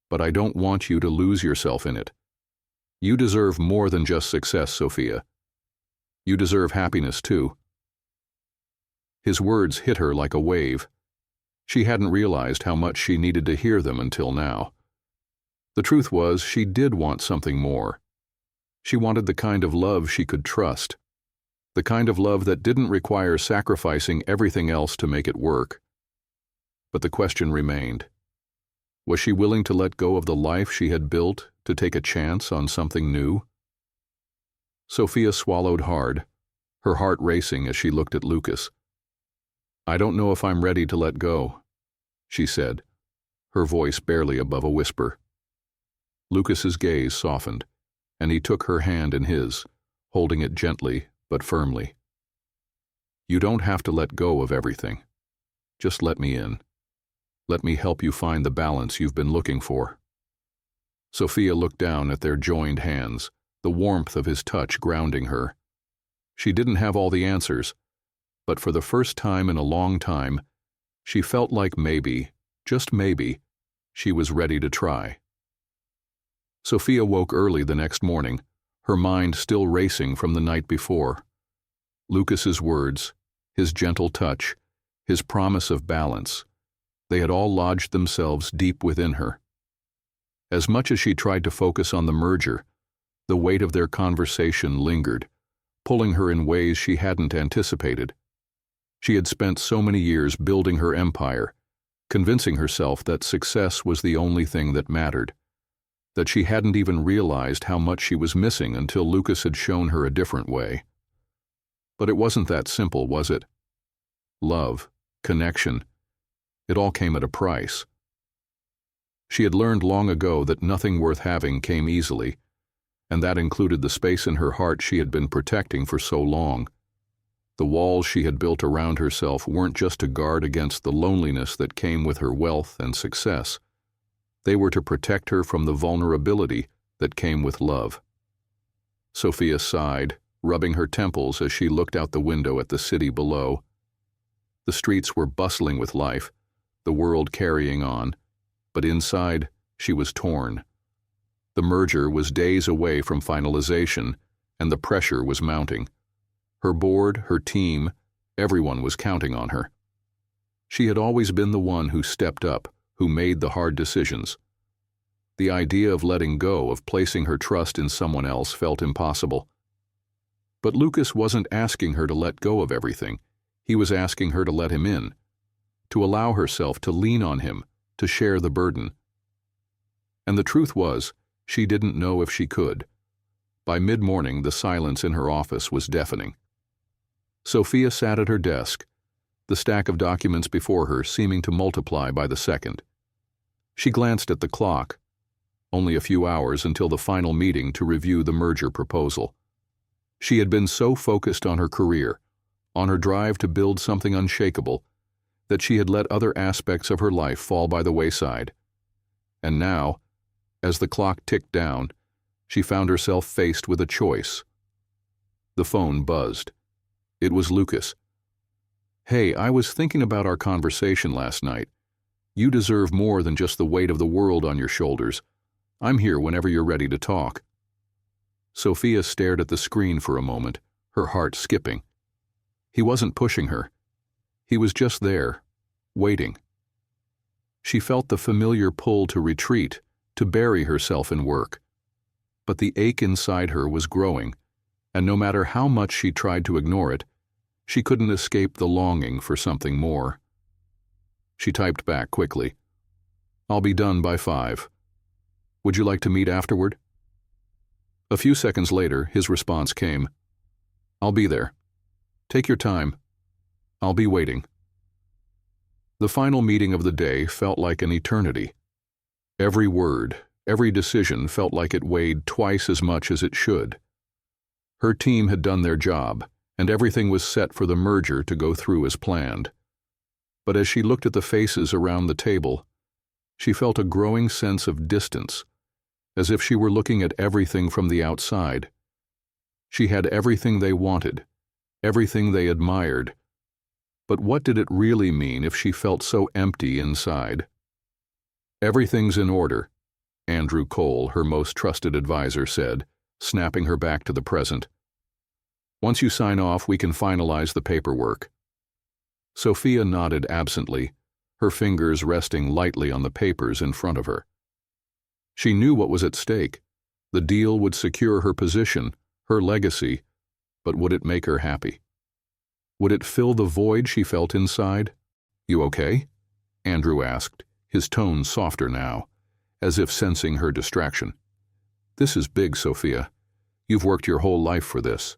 but I don't want you to lose yourself in it. You deserve more than just success, Sophia. You deserve happiness, too." His words hit her like a wave. She hadn't realized how much she needed to hear them until now. The truth was, she did want something more. She wanted the kind of love she could trust, the kind of love that didn't require sacrificing everything else to make it work. But the question remained. Was she willing to let go of the life she had built to take a chance on something new? Sophia swallowed hard, her heart racing as she looked at Lucas. "I don't know if I'm ready to let go," she said, her voice barely above a whisper. Lucas's gaze softened, and he took her hand in his, holding it gently but firmly. "You don't have to let go of everything. Just let me in. Let me help you find the balance you've been looking for." Sophia looked down at their joined hands, the warmth of his touch grounding her. She didn't have all the answers, but for the first time in a long time, she felt like maybe, just maybe, she was ready to try. Sophia woke early the next morning, her mind still racing from the night before. Lucas's words, his gentle touch, his promise of balance, they had all lodged themselves deep within her. As much as she tried to focus on the merger, the weight of their conversation lingered, pulling her in ways she hadn't anticipated. She had spent so many years building her empire, convincing herself that success was the only thing that mattered, that she hadn't even realized how much she was missing until Lucas had shown her a different way. But it wasn't that simple, was it? Love, connection, it all came at a price. She had learned long ago that nothing worth having came easily, and that included the space in her heart she had been protecting for so long. The walls she had built around herself weren't just to guard against the loneliness that came with her wealth and success. They were to protect her from the vulnerability that came with love. Sophia sighed, rubbing her temples as she looked out the window at the city below. The streets were bustling with life, the world carrying on, but inside she was torn. The merger was days away from finalization, and the pressure was mounting. Her board, her team, everyone was counting on her. She had always been the one who stepped up, who made the hard decisions. The idea of letting go, of placing her trust in someone else, felt impossible. But Lucas wasn't asking her to let go of everything. He was asking her to let him in, to allow herself to lean on him, to share the burden. And the truth was, she didn't know if she could. By mid-morning, the silence in her office was deafening. Sophia sat at her desk, the stack of documents before her seeming to multiply by the second. She glanced at the clock. Only a few hours until the final meeting to review the merger proposal. She had been so focused on her career, on her drive to build something unshakable, that she had let other aspects of her life fall by the wayside. And now, as the clock ticked down, she found herself faced with a choice. The phone buzzed. It was Lucas. "Hey, I was thinking about our conversation last night. You deserve more than just the weight of the world on your shoulders. I'm here whenever you're ready to talk." Sophia stared at the screen for a moment, her heart skipping. He wasn't pushing her. He was just there, waiting. She felt the familiar pull to retreat, to bury herself in work. But the ache inside her was growing, and no matter how much she tried to ignore it, she couldn't escape the longing for something more. She typed back quickly, "I'll be done by 5. Would you like to meet afterward?" A few seconds later, his response came, "I'll be there. Take your time. I'll be waiting." The final meeting of the day felt like an eternity. Every word, every decision felt like it weighed twice as much as it should. Her team had done their job, and everything was set for the merger to go through as planned. But as she looked at the faces around the table, she felt a growing sense of distance, as if she were looking at everything from the outside. She had everything they wanted, everything they admired. But what did it really mean if she felt so empty inside? "Everything's in order," Andrew Cole, her most trusted advisor, said, snapping her back to the present. "Once you sign off, we can finalize the paperwork." Sophia nodded absently, her fingers resting lightly on the papers in front of her. She knew what was at stake. The deal would secure her position, her legacy, but would it make her happy? Would it fill the void she felt inside? "You okay?" Andrew asked, his tone softer now, as if sensing her distraction. "This is big, Sophia. You've worked your whole life for this."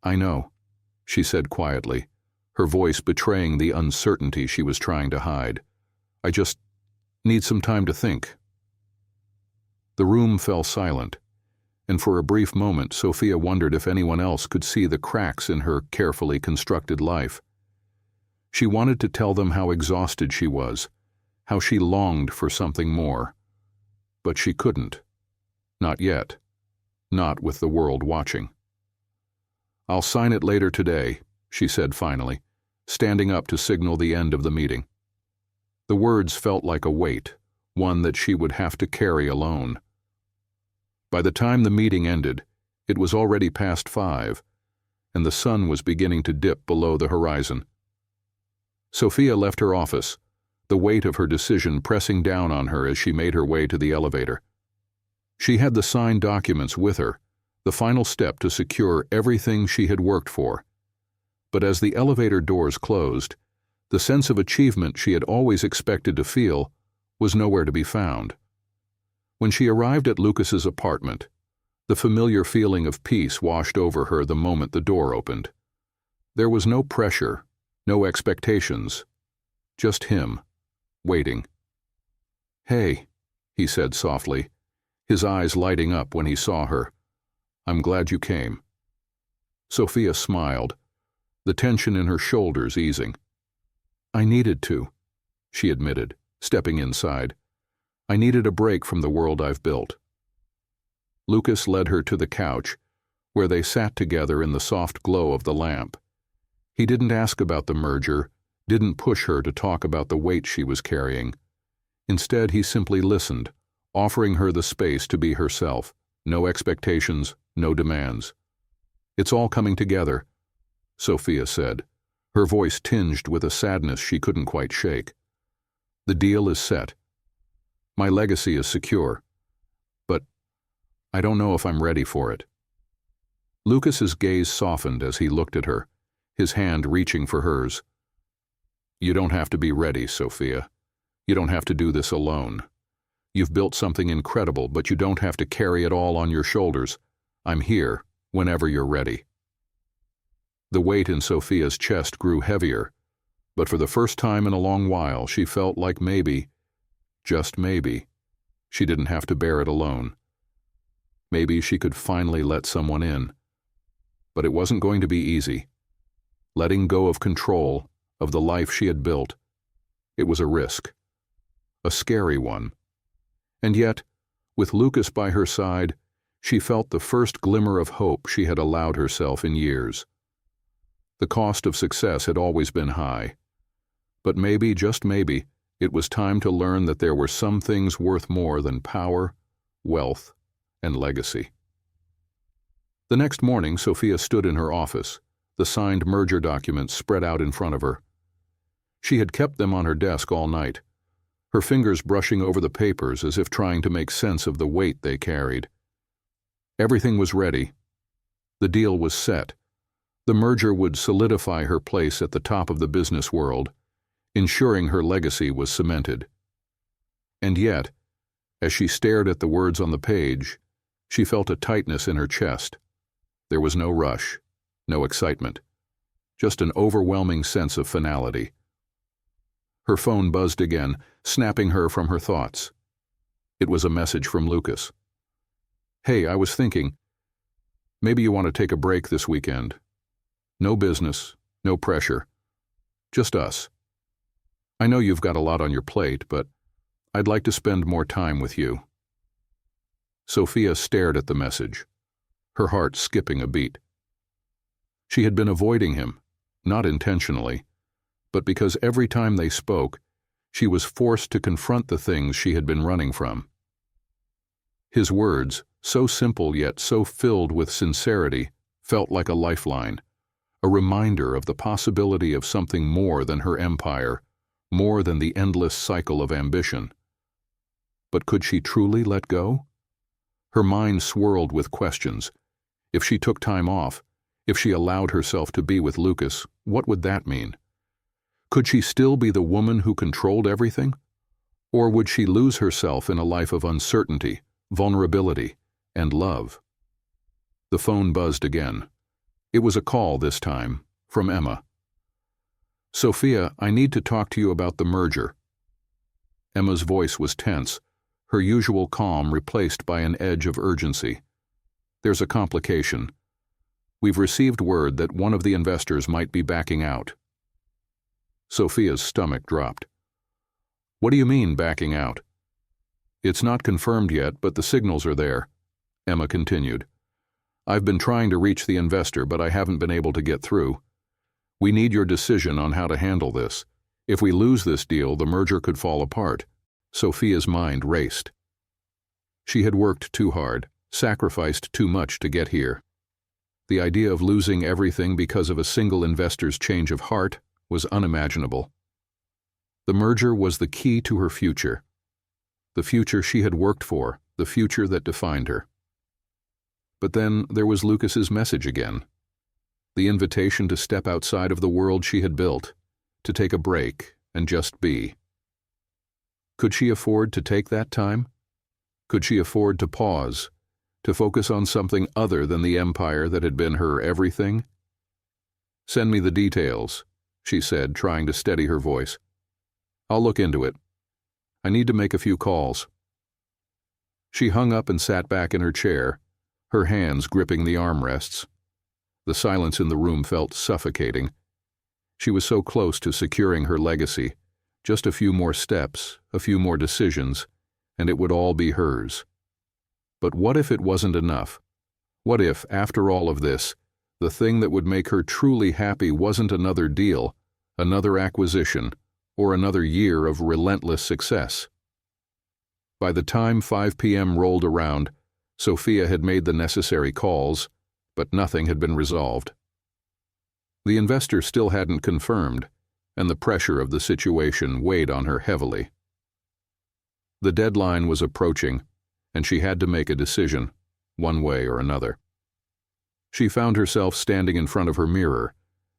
"I know," she said quietly, her voice betraying the uncertainty she was trying to hide. "I just need some time to think." The room fell silent, and for a brief moment Sophia wondered if anyone else could see the cracks in her carefully constructed life. She wanted to tell them how exhausted she was, how she longed for something more. But she couldn't. Not yet. Not with the world watching. "I'll sign it later today," she said finally, standing up to signal the end of the meeting. The words felt like a weight, one that she would have to carry alone. By the time the meeting ended, it was already past 5, and the sun was beginning to dip below the horizon. Sophia left her office, the weight of her decision pressing down on her as she made her way to the elevator. She had the signed documents with her, the final step to secure everything she had worked for. But as the elevator doors closed, the sense of achievement she had always expected to feel was nowhere to be found. When she arrived at Lucas's apartment, the familiar feeling of peace washed over her the moment the door opened. There was no pressure, no expectations, just him, waiting. "Hey," he said softly, his eyes lighting up when he saw her. "I'm glad you came." Sophia smiled, the tension in her shoulders easing. "I needed to," she admitted, stepping inside. "I needed a break from the world I've built." Lucas led her to the couch, where they sat together in the soft glow of the lamp. He didn't ask about the merger, didn't push her to talk about the weight she was carrying. Instead, he simply listened, offering her the space to be herself, no expectations, no demands. "It's all coming together," Sophia said, her voice tinged with a sadness she couldn't quite shake. "The deal is set. My legacy is secure. But I don't know if I'm ready for it." Lucas's gaze softened as he looked at her, his hand reaching for hers. "You don't have to be ready, Sophia. You don't have to do this alone. You've built something incredible, but you don't have to carry it all on your shoulders. I'm here whenever you're ready." The weight in Sophia's chest grew heavier, but for the first time in a long while she felt like maybe, just maybe, she didn't have to bear it alone. Maybe she could finally let someone in. But it wasn't going to be easy. Letting go of control of the life she had built, it was a risk. A scary one. And yet, with Lucas by her side, she felt the first glimmer of hope she had allowed herself in years. The cost of success had always been high. But maybe, just maybe, it was time to learn that there were some things worth more than power, wealth, and legacy. The next morning, Sophia stood in her office, the signed merger documents spread out in front of her. She had kept them on her desk all night, her fingers brushing over the papers as if trying to make sense of the weight they carried. Everything was ready. The deal was set. The merger would solidify her place at the top of the business world, ensuring her legacy was cemented. And yet, as she stared at the words on the page, she felt a tightness in her chest. There was no rush, no excitement, just an overwhelming sense of finality. Her phone buzzed again, snapping her from her thoughts. It was a message from Lucas. "Hey, I was thinking, maybe you want to take a break this weekend. No business, no pressure. Just us. I know you've got a lot on your plate, but I'd like to spend more time with you." Sophia stared at the message, her heart skipping a beat. She had been avoiding him, not intentionally, but because every time they spoke, she was forced to confront the things she had been running from. His words, so simple yet so filled with sincerity, felt like a lifeline, a reminder of the possibility of something more than her empire, more than the endless cycle of ambition. But could she truly let go? Her mind swirled with questions. If she took time off, if she allowed herself to be with Lucas, what would that mean? Could she still be the woman who controlled everything? Or would she lose herself in a life of uncertainty, vulnerability, and love? The phone buzzed again. It was a call this time, from Emma. "Sophia, I need to talk to you about the merger." Emma's voice was tense, her usual calm replaced by an edge of urgency. "There's a complication. We've received word that one of the investors might be backing out." Sophia's stomach dropped. "What do you mean, backing out?" "It's not confirmed yet, but the signals are there," Emma continued. "I've been trying to reach the investor, but I haven't been able to get through. We need your decision on how to handle this. If we lose this deal, the merger could fall apart." Sophia's mind raced. She had worked too hard, sacrificed too much to get here. The idea of losing everything because of a single investor's change of heart was unimaginable. The merger was the key to her future. The future she had worked for, the future that defined her. But then there was Lucas's message again. The invitation to step outside of the world she had built, to take a break and just be. Could she afford to take that time? Could she afford to pause, to focus on something other than the empire that had been her everything? "Send me the details," she said, trying to steady her voice. "I'll look into it. I need to make a few calls." She hung up and sat back in her chair, her hands gripping the armrests. The silence in the room felt suffocating. She was so close to securing her legacy. Just a few more steps, a few more decisions, and it would all be hers. But what if it wasn't enough? What if, after all of this, the thing that would make her truly happy wasn't another deal, another acquisition, or another year of relentless success? By the time 5 p.m. rolled around, Sophia had made the necessary calls, but nothing had been resolved. The investor still hadn't confirmed, and the pressure of the situation weighed on her heavily. The deadline was approaching, and she had to make a decision, one way or another. She found herself standing in front of her mirror,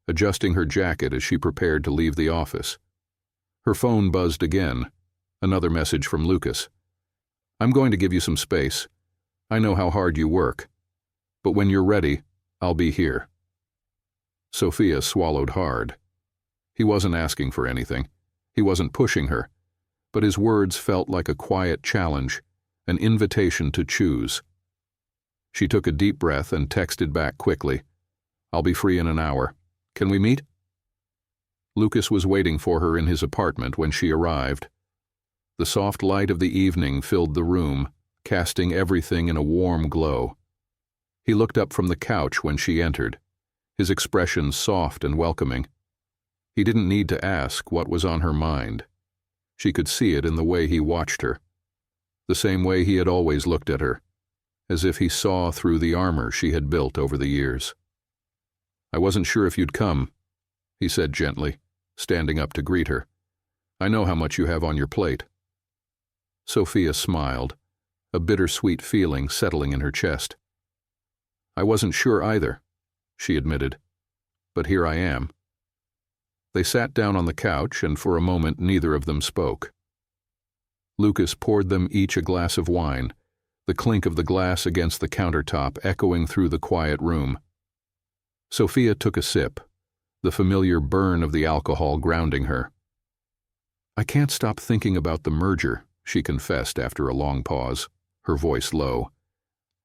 adjusting her jacket as she prepared to leave the office. Her phone buzzed again, another message from Lucas. "I'm going to give you some space. I know how hard you work. But when you're ready, I'll be here." Sophia swallowed hard. He wasn't asking for anything. He wasn't pushing her. But his words felt like a quiet challenge, an invitation to choose. She took a deep breath and texted back quickly. "I'll be free in an hour. Can we meet?" Lucas was waiting for her in his apartment when she arrived. The soft light of the evening filled the room, casting everything in a warm glow. He looked up from the couch when she entered, his expression soft and welcoming. He didn't need to ask what was on her mind. She could see it in the way he watched her, the same way he had always looked at her, as if he saw through the armor she had built over the years. "I wasn't sure if you'd come," he said gently, standing up to greet her. "I know how much you have on your plate." Sophia smiled, a bittersweet feeling settling in her chest. "I wasn't sure either," she admitted, "but here I am." They sat down on the couch, and for a moment neither of them spoke. Lucas poured them each a glass of wine, the clink of the glass against the countertop echoing through the quiet room. Sophia took a sip, the familiar burn of the alcohol grounding her. "I can't stop thinking about the merger," she confessed after a long pause, her voice low.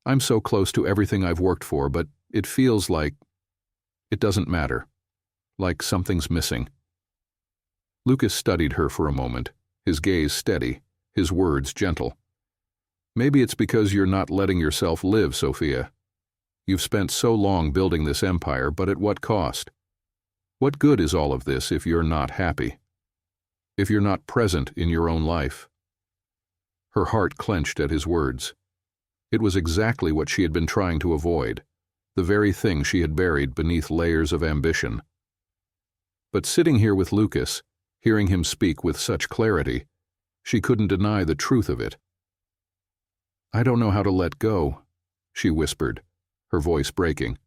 "I'm so close to everything I've worked for, but it feels like it doesn't matter, like something's missing." Lucas studied her for a moment, his gaze steady, his words gentle. "Maybe it's because you're not letting yourself live, Sophia. You've spent so long building this empire, but at what cost? What good is all of this if you're not happy? If you're not present in your own life?" Her heart clenched at his words. It was exactly what she had been trying to avoid, the very thing she had buried beneath layers of ambition. But sitting here with Lucas, hearing him speak with such clarity, she couldn't deny the truth of it. "I don't know how to let go," she whispered, her voice breaking.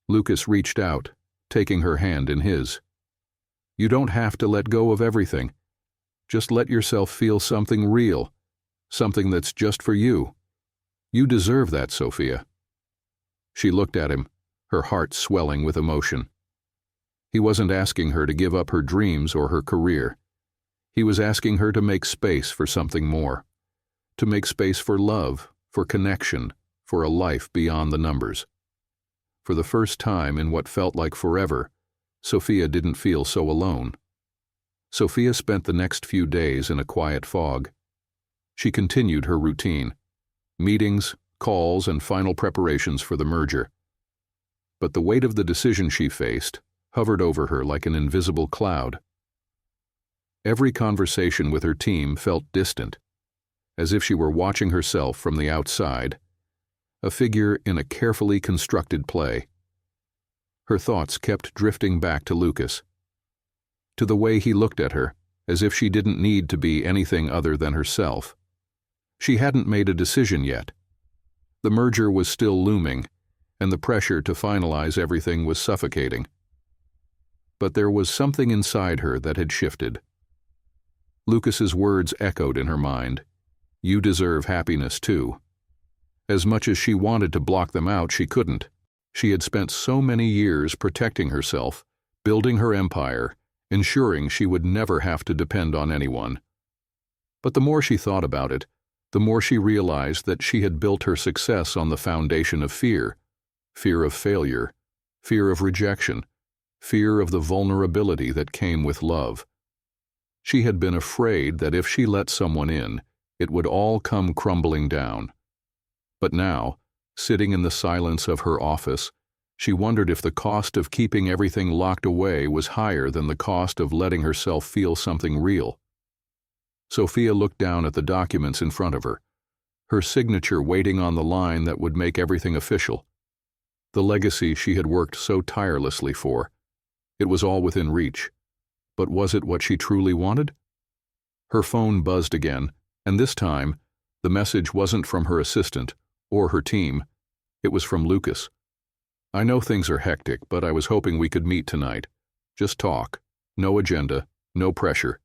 Lucas reached out, taking her hand in his. "You don't have to let go of everything. Just let yourself feel something real, something that's just for you. You deserve that, Sophia." She looked at him, her heart swelling with emotion. He wasn't asking her to give up her dreams or her career. He was asking her to make space for something more, to make space for love, for connection, for a life beyond the numbers. For the first time in what felt like forever, Sophia didn't feel so alone. Sophia spent the next few days in a quiet fog. She continued her routine, meetings, calls, and final preparations for the merger. But the weight of the decision she faced hovered over her like an invisible cloud. Every conversation with her team felt distant, as if she were watching herself from the outside, a figure in a carefully constructed play. Her thoughts kept drifting back to Lucas, to the way he looked at her, as if she didn't need to be anything other than herself. She hadn't made a decision yet. The merger was still looming, and the pressure to finalize everything was suffocating. But there was something inside her that had shifted. Lucas's words echoed in her mind. "You deserve happiness too." As much as she wanted to block them out, she couldn't. She had spent so many years protecting herself, building her empire, ensuring she would never have to depend on anyone. But the more she thought about it, the more she realized that she had built her success on the foundation of fear, fear of failure, fear of rejection, fear of the vulnerability that came with love. She had been afraid that if she let someone in, it would all come crumbling down. But now, sitting in the silence of her office, she wondered if the cost of keeping everything locked away was higher than the cost of letting herself feel something real. Sophia looked down at the documents in front of her, her signature waiting on the line that would make everything official. The legacy she had worked so tirelessly for. It was all within reach. But was it what she truly wanted? Her phone buzzed again, and this time, the message wasn't from her assistant or her team. It was from Lucas. "I know things are hectic, but I was hoping we could meet tonight. Just talk. No agenda, no pressure.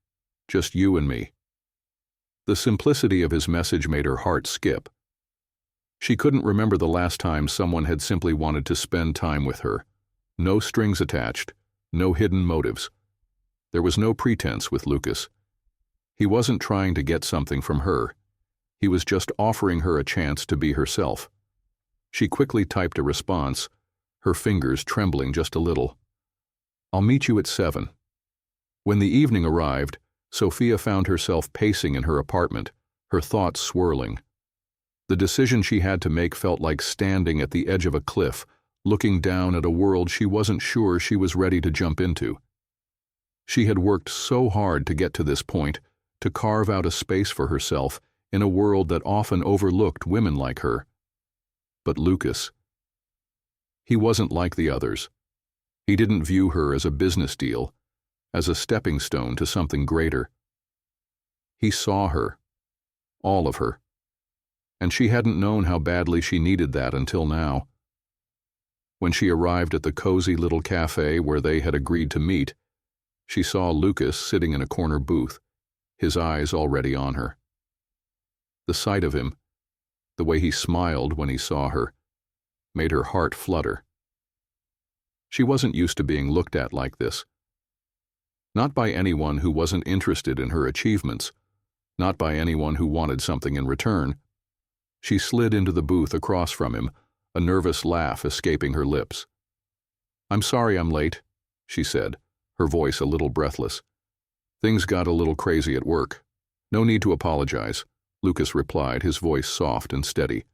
Just you and me." The simplicity of his message made her heart skip. She couldn't remember the last time someone had simply wanted to spend time with her. No strings attached, no hidden motives. There was no pretense with Lucas. He wasn't trying to get something from her. He was just offering her a chance to be herself. She quickly typed a response, her fingers trembling just a little. "I'll meet you at 7. When the evening arrived, Sophia found herself pacing in her apartment, her thoughts swirling. The decision she had to make felt like standing at the edge of a cliff, looking down at a world she wasn't sure she was ready to jump into. She had worked so hard to get to this point, to carve out a space for herself in a world that often overlooked women like her, But Lucas, he wasn't like the others. He didn't view her as a business deal, as a stepping stone to something greater. He saw her, all of her, and she hadn't known how badly she needed that until now. When she arrived at the cozy little cafe where they had agreed to meet, she saw Lucas sitting in a corner booth, his eyes already on her. The sight of him, the way he smiled when he saw her, made her heart flutter. She wasn't used to being looked at like this. Not by anyone who wasn't interested in her achievements, not by anyone who wanted something in return. She slid into the booth across from him, a nervous laugh escaping her lips. "I'm sorry I'm late," she said, her voice a little breathless. "Things got a little crazy at work." "No need to apologize," Lucas replied, his voice soft and steady.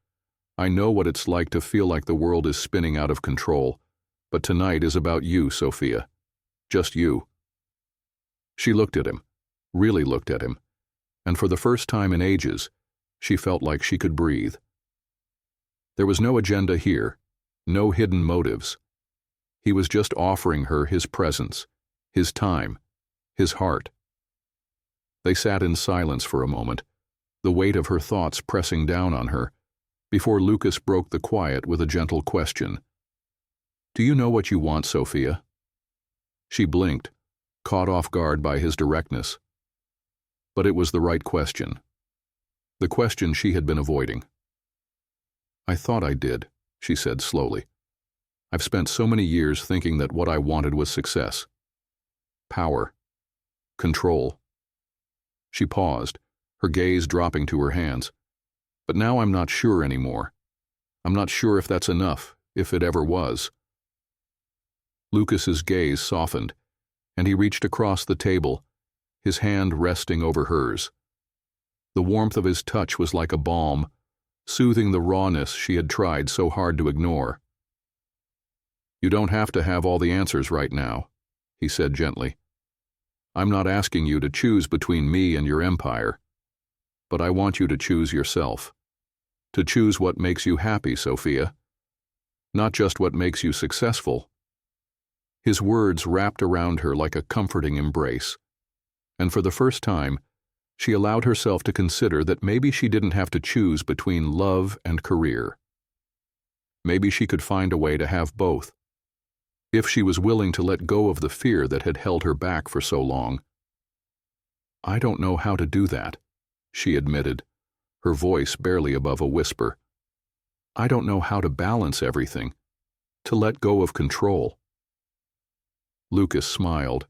"I know what it's like to feel like the world is spinning out of control, but tonight is about you, Sophia. Just you." She looked at him, really looked at him, and for the first time in ages, she felt like she could breathe. There was no agenda here, no hidden motives. He was just offering her his presence, his time, his heart. They sat in silence for a moment, the weight of her thoughts pressing down on her, before Lucas broke the quiet with a gentle question. "Do you know what you want, Sophia?" She blinked, caught off guard by his directness. But it was the right question. The question she had been avoiding. "I thought I did," she said slowly. "I've spent so many years thinking that what I wanted was success. Power. Control." She paused, her gaze dropping to her hands. "But now I'm not sure anymore. I'm not sure if that's enough, if it ever was." Lucas's gaze softened, and he reached across the table, his hand resting over hers. The warmth of his touch was like a balm, soothing the rawness she had tried so hard to ignore. "You don't have to have all the answers right now," he said gently. "I'm not asking you to choose between me and your empire, but I want you to choose yourself. To choose what makes you happy, Sophia. Not just what makes you successful." His words wrapped around her like a comforting embrace, and for the first time, she allowed herself to consider that maybe she didn't have to choose between love and career. Maybe she could find a way to have both, if she was willing to let go of the fear that had held her back for so long. "I don't know how to do that," she admitted, her voice barely above a whisper. "I don't know how to balance everything, to let go of control." Lucas smiled,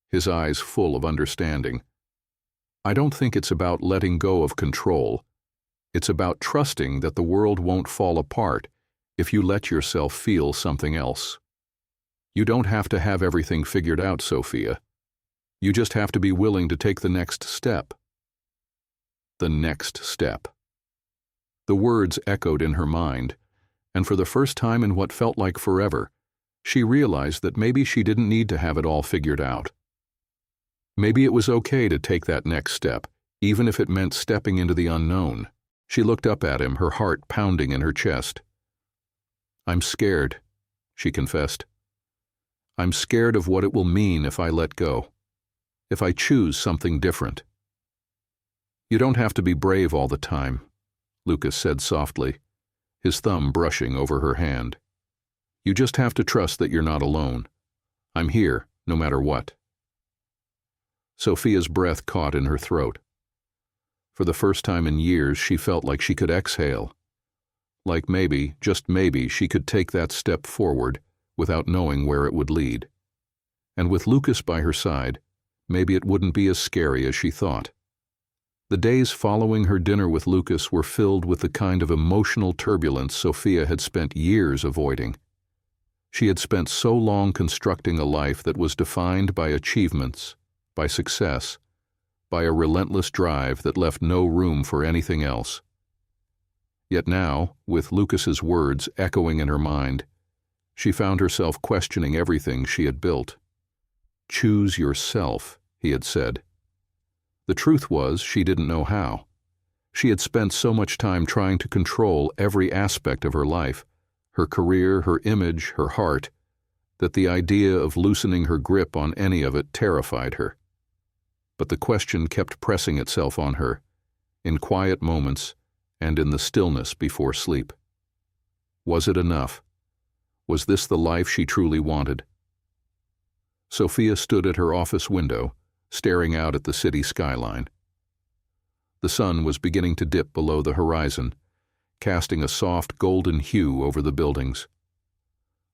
his eyes full of understanding. "I don't think it's about letting go of control. It's about trusting that the world won't fall apart if you let yourself feel something else. You don't have to have everything figured out, Sophia. You just have to be willing to take the next step." The next step. The words echoed in her mind, and for the first time in what felt like forever, she realized that maybe she didn't need to have it all figured out. Maybe it was okay to take that next step, even if it meant stepping into the unknown. She looked up at him, her heart pounding in her chest. "I'm scared," she confessed. "I'm scared of what it will mean if I let go, if I choose something different." "You don't have to be brave all the time," Lucas said softly, his thumb brushing over her hand. "You just have to trust that you're not alone. I'm here, no matter what." Sophia's breath caught in her throat. For the first time in years, she felt like she could exhale. Like maybe, just maybe, she could take that step forward without knowing where it would lead. And with Lucas by her side, maybe it wouldn't be as scary as she thought. The days following her dinner with Lucas were filled with the kind of emotional turbulence Sophia had spent years avoiding. She had spent so long constructing a life that was defined by achievements, by success, by a relentless drive that left no room for anything else. Yet now, with Lucas's words echoing in her mind, she found herself questioning everything she had built. "Choose yourself," he had said. The truth was, she didn't know how. She had spent so much time trying to control every aspect of her life, her career, her image, her heart, that the idea of loosening her grip on any of it terrified her. But the question kept pressing itself on her, in quiet moments and in the stillness before sleep. Was it enough? Was this the life she truly wanted? Sophia stood at her office window, staring out at the city skyline. The sun was beginning to dip below the horizon, casting a soft golden hue over the buildings.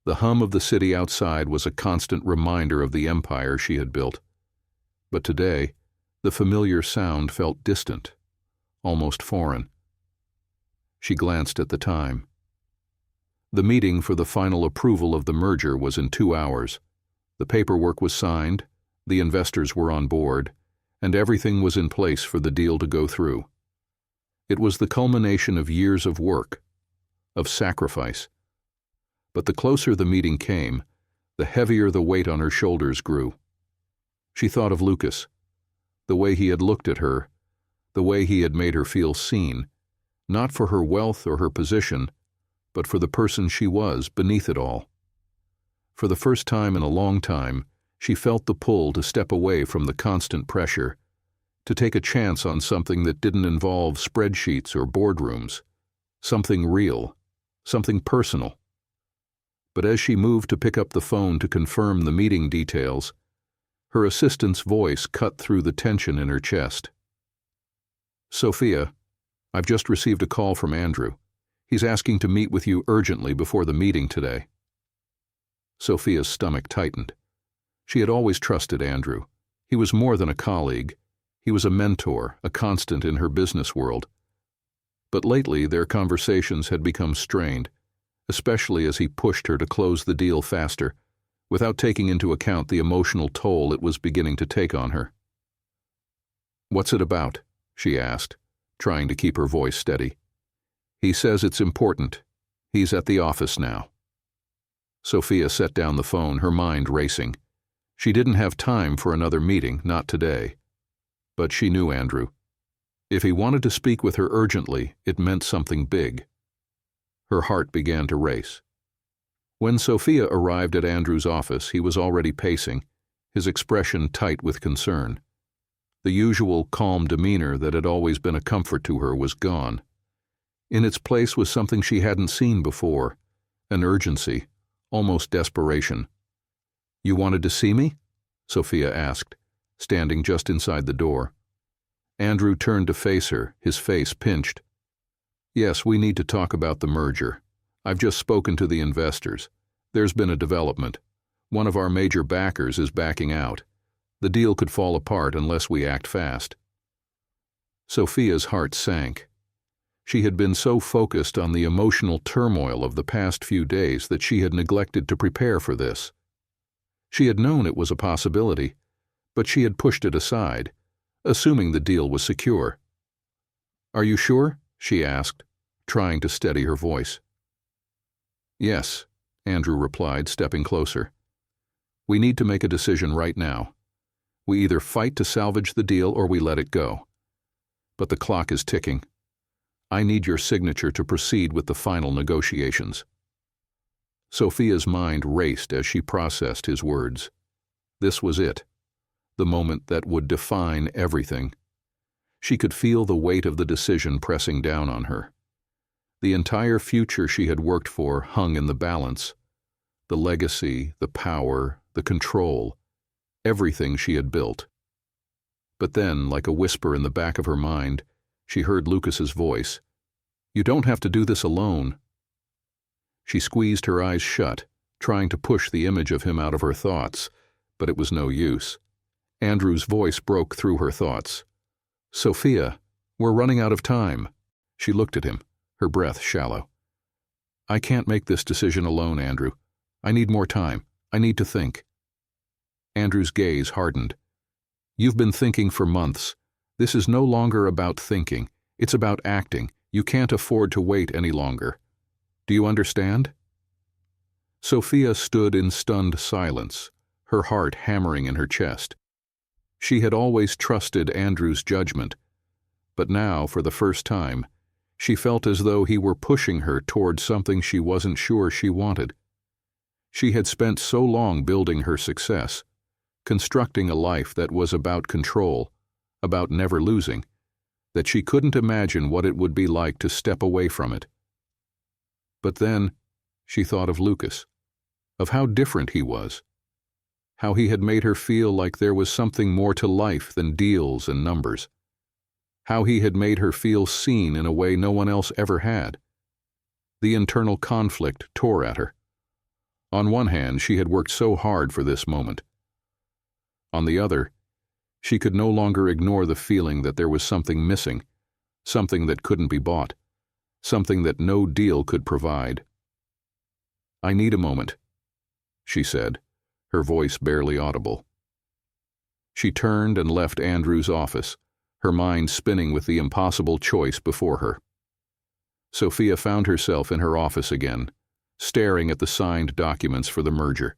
The hum of the city outside was a constant reminder of the empire she had built. But today, the familiar sound felt distant, almost foreign. She glanced at the time. The meeting for the final approval of the merger was in 2 hours. The paperwork was signed, the investors were on board, and everything was in place for the deal to go through. It was the culmination of years of work, of sacrifice. But the closer the meeting came, the heavier the weight on her shoulders grew. She thought of Lucas, the way he had looked at her, the way he had made her feel seen, not for her wealth or her position, but for the person she was beneath it all. For the first time in a long time, she felt the pull to step away from the constant pressure, to take a chance on something that didn't involve spreadsheets or boardrooms, something real, something personal. But as she moved to pick up the phone to confirm the meeting details, her assistant's voice cut through the tension in her chest. "Sophia, I've just received a call from Andrew. He's asking to meet with you urgently before the meeting today." Sophia's stomach tightened. She had always trusted Andrew. He was more than a colleague. He was a mentor, a constant in her business world. But lately their conversations had become strained, especially as he pushed her to close the deal faster, without taking into account the emotional toll it was beginning to take on her. "What's it about?" she asked, trying to keep her voice steady. "He says it's important. He's at the office now." Sophia set down the phone, her mind racing. She didn't have time for another meeting, not today. But she knew Andrew. If he wanted to speak with her urgently, it meant something big. Her heart began to race. When Sophia arrived at Andrew's office, he was already pacing, his expression tight with concern. The usual calm demeanor that had always been a comfort to her was gone. In its place was something she hadn't seen before, an urgency, almost desperation. "You wanted to see me?" Sophia asked, standing just inside the door. Andrew turned to face her, his face pinched. "Yes, we need to talk about the merger. I've just spoken to the investors. There's been a development. One of our major backers is backing out. The deal could fall apart unless we act fast." Sophia's heart sank. She had been so focused on the emotional turmoil of the past few days that she had neglected to prepare for this. She had known it was a possibility, but she had pushed it aside, assuming the deal was secure. "Are you sure?" she asked, trying to steady her voice. "Yes," Andrew replied, stepping closer. "We need to make a decision right now. We either fight to salvage the deal or we let it go. But the clock is ticking. I need your signature to proceed with the final negotiations." Sophia's mind raced as she processed his words. This was it, the moment that would define everything. She could feel the weight of the decision pressing down on her. The entire future she had worked for hung in the balance. The legacy, the power, the control, everything she had built. But then, like a whisper in the back of her mind, she heard Lucas's voice. "You don't have to do this alone." She squeezed her eyes shut, trying to push the image of him out of her thoughts, but it was no use. Andrew's voice broke through her thoughts. "Sophia, we're running out of time." She looked at him, her breath shallow. "I can't make this decision alone, Andrew. I need more time. I need to think." Andrew's gaze hardened. "You've been thinking for months. This is no longer about thinking. It's about acting. You can't afford to wait any longer. Do you understand?" Sophia stood in stunned silence, her heart hammering in her chest. She had always trusted Andrew's judgment, But now, for the first time, she felt as though he were pushing her toward something she wasn't sure she wanted. She had spent so long building her success, constructing a life that was about control, about never losing, that she couldn't imagine what it would be like to step away from it. But then she thought of Lucas, of how different he was, how he had made her feel like there was something more to life than deals and numbers, how he had made her feel seen in a way no one else ever had. The internal conflict tore at her. On one hand, she had worked so hard for this moment. On the other, she could no longer ignore the feeling that there was something missing, something that couldn't be bought, something that no deal could provide. "I need a moment," she said, her voice barely audible. She turned and left Andrew's office, her mind spinning with the impossible choice before her. Sophia found herself in her office again, staring at the signed documents for the merger.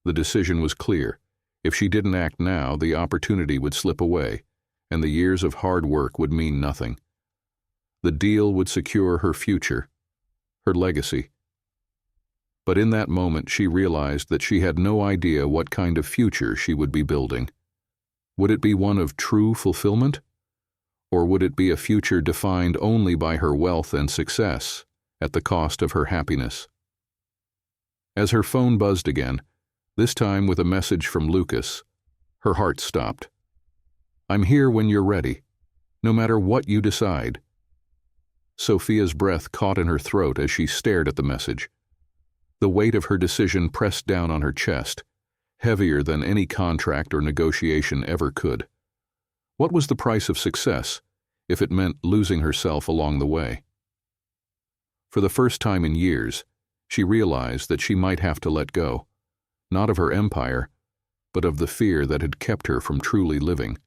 The decision was clear. If she didn't act now, the opportunity would slip away, and the years of hard work would mean nothing. The deal would secure her future, her legacy. But in that moment, she realized that she had no idea what kind of future she would be building. Would it be one of true fulfillment? Or would it be a future defined only by her wealth and success, at the cost of her happiness? As her phone buzzed again, this time with a message from Lucas, her heart stopped. "I'm here when you're ready, no matter what you decide." Sophia's breath caught in her throat as she stared at the message. The weight of her decision pressed down on her chest, heavier than any contract or negotiation ever could. What was the price of success, if it meant losing herself along the way? For the first time in years, she realized that she might have to let go, not of her empire, but of the fear that had kept her from truly living.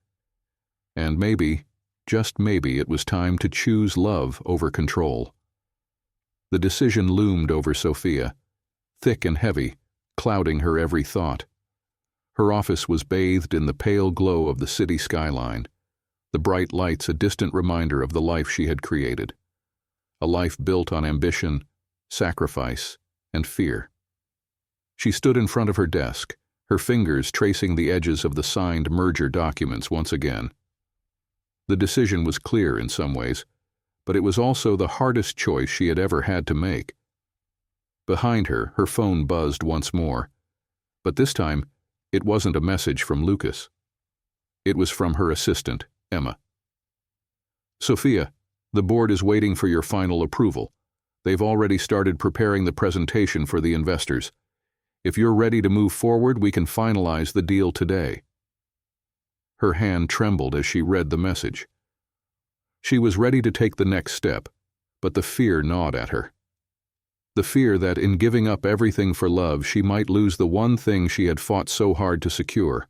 And maybe, just maybe, it was time to choose love over control. The decision loomed over Sophia, thick and heavy, clouding her every thought. Her office was bathed in the pale glow of the city skyline, the bright lights a distant reminder of the life she had created, a life built on ambition, sacrifice, and fear. She stood in front of her desk, her fingers tracing the edges of the signed merger documents once again. The decision was clear in some ways, but it was also the hardest choice she had ever had to make. Behind her, her phone buzzed once more, but this time, it wasn't a message from Lucas. It was from her assistant, Emma. "Sophia, the board is waiting for your final approval. They've already started preparing the presentation for the investors. If you're ready to move forward, we can finalize the deal today." Her hand trembled as she read the message. She was ready to take the next step, but the fear gnawed at her. The fear that in giving up everything for love, she might lose the one thing she had fought so hard to secure,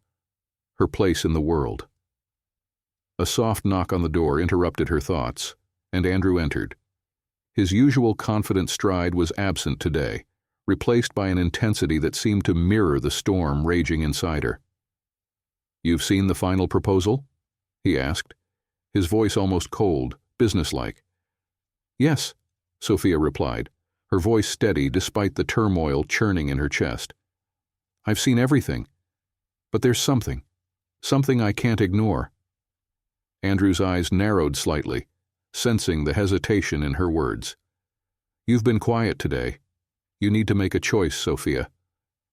her place in the world. A soft knock on the door interrupted her thoughts, and Andrew entered. His usual confident stride was absent today, replaced by an intensity that seemed to mirror the storm raging inside her. "You've seen the final proposal?" he asked, his voice almost cold, businesslike. "Yes," Sophia replied, her voice steady despite the turmoil churning in her chest. "I've seen everything, but there's something I can't ignore." Andrew's eyes narrowed slightly, sensing the hesitation in her words. "You've been quiet today. You need to make a choice, Sophia.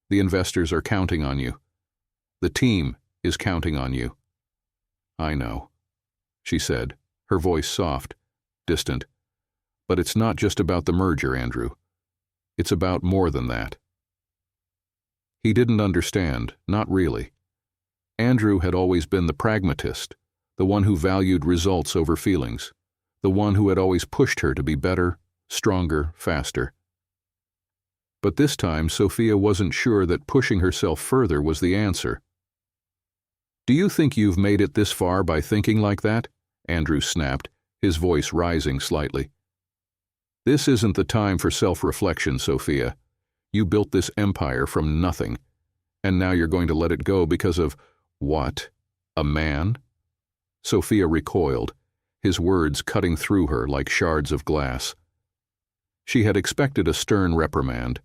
The investors are counting on you. The team is counting on you." "I know," she said, her voice soft, distant. "But it's not just about the merger, Andrew. It's about more than that." He didn't understand, not really. Andrew had always been the pragmatist, the one who valued results over feelings, the one who had always pushed her to be better, stronger, faster. But this time, Sophia wasn't sure that pushing herself further was the answer. "Do you think you've made it this far by thinking like that?" Andrew snapped, his voice rising slightly. "This isn't the time for self-reflection, Sophia. You built this empire from nothing, and now you're going to let it go because of, what, a man?" Sophia recoiled, his words cutting through her like shards of glass. She had expected a stern reprimand,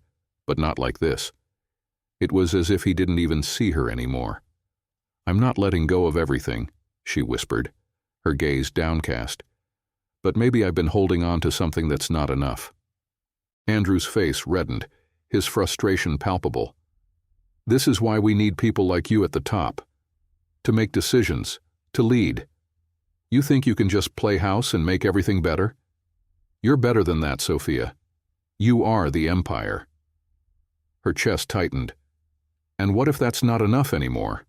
but not like this. It was as if he didn't even see her anymore. "I'm not letting go of everything," she whispered, her gaze downcast. "But maybe I've been holding on to something that's not enough." Andrew's face reddened, his frustration palpable. "This is why we need people like you at the top. To make decisions, to lead. You think you can just play house and make everything better? You're better than that, Sophia. You are the empire." Her chest tightened. And what if that's not enough anymore?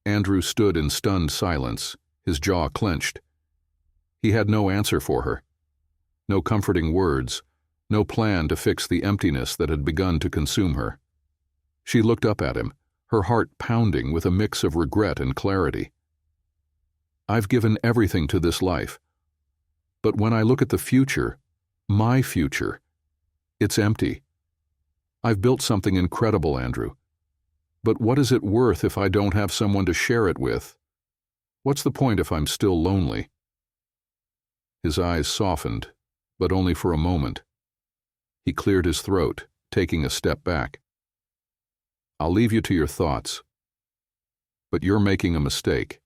Andrew stood in stunned silence, his jaw clenched. He had no answer for her. No comforting words, no plan to fix the emptiness that had begun to consume her. She looked up at him, her heart pounding with a mix of regret and clarity. "I've given everything to this life. But when I look at the future, my future, it's empty. I've built something incredible, Andrew. But what is it worth if I don't have someone to share it with? What's the point if I'm still lonely?" His eyes softened, but only for a moment. He cleared his throat, taking a step back. "I'll leave you to your thoughts. But you're making a mistake.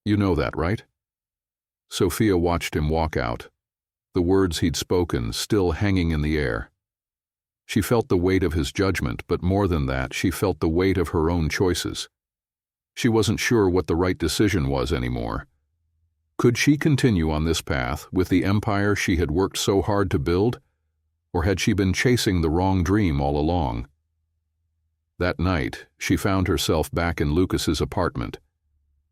You know that, right?" Sophia watched him walk out, the words he'd spoken still hanging in the air. She felt the weight of his judgment, but more than that, she felt the weight of her own choices. She wasn't sure what the right decision was anymore. Could she continue on this path with the empire she had worked so hard to build, or had she been chasing the wrong dream all along? That night, she found herself back in Lucas's apartment.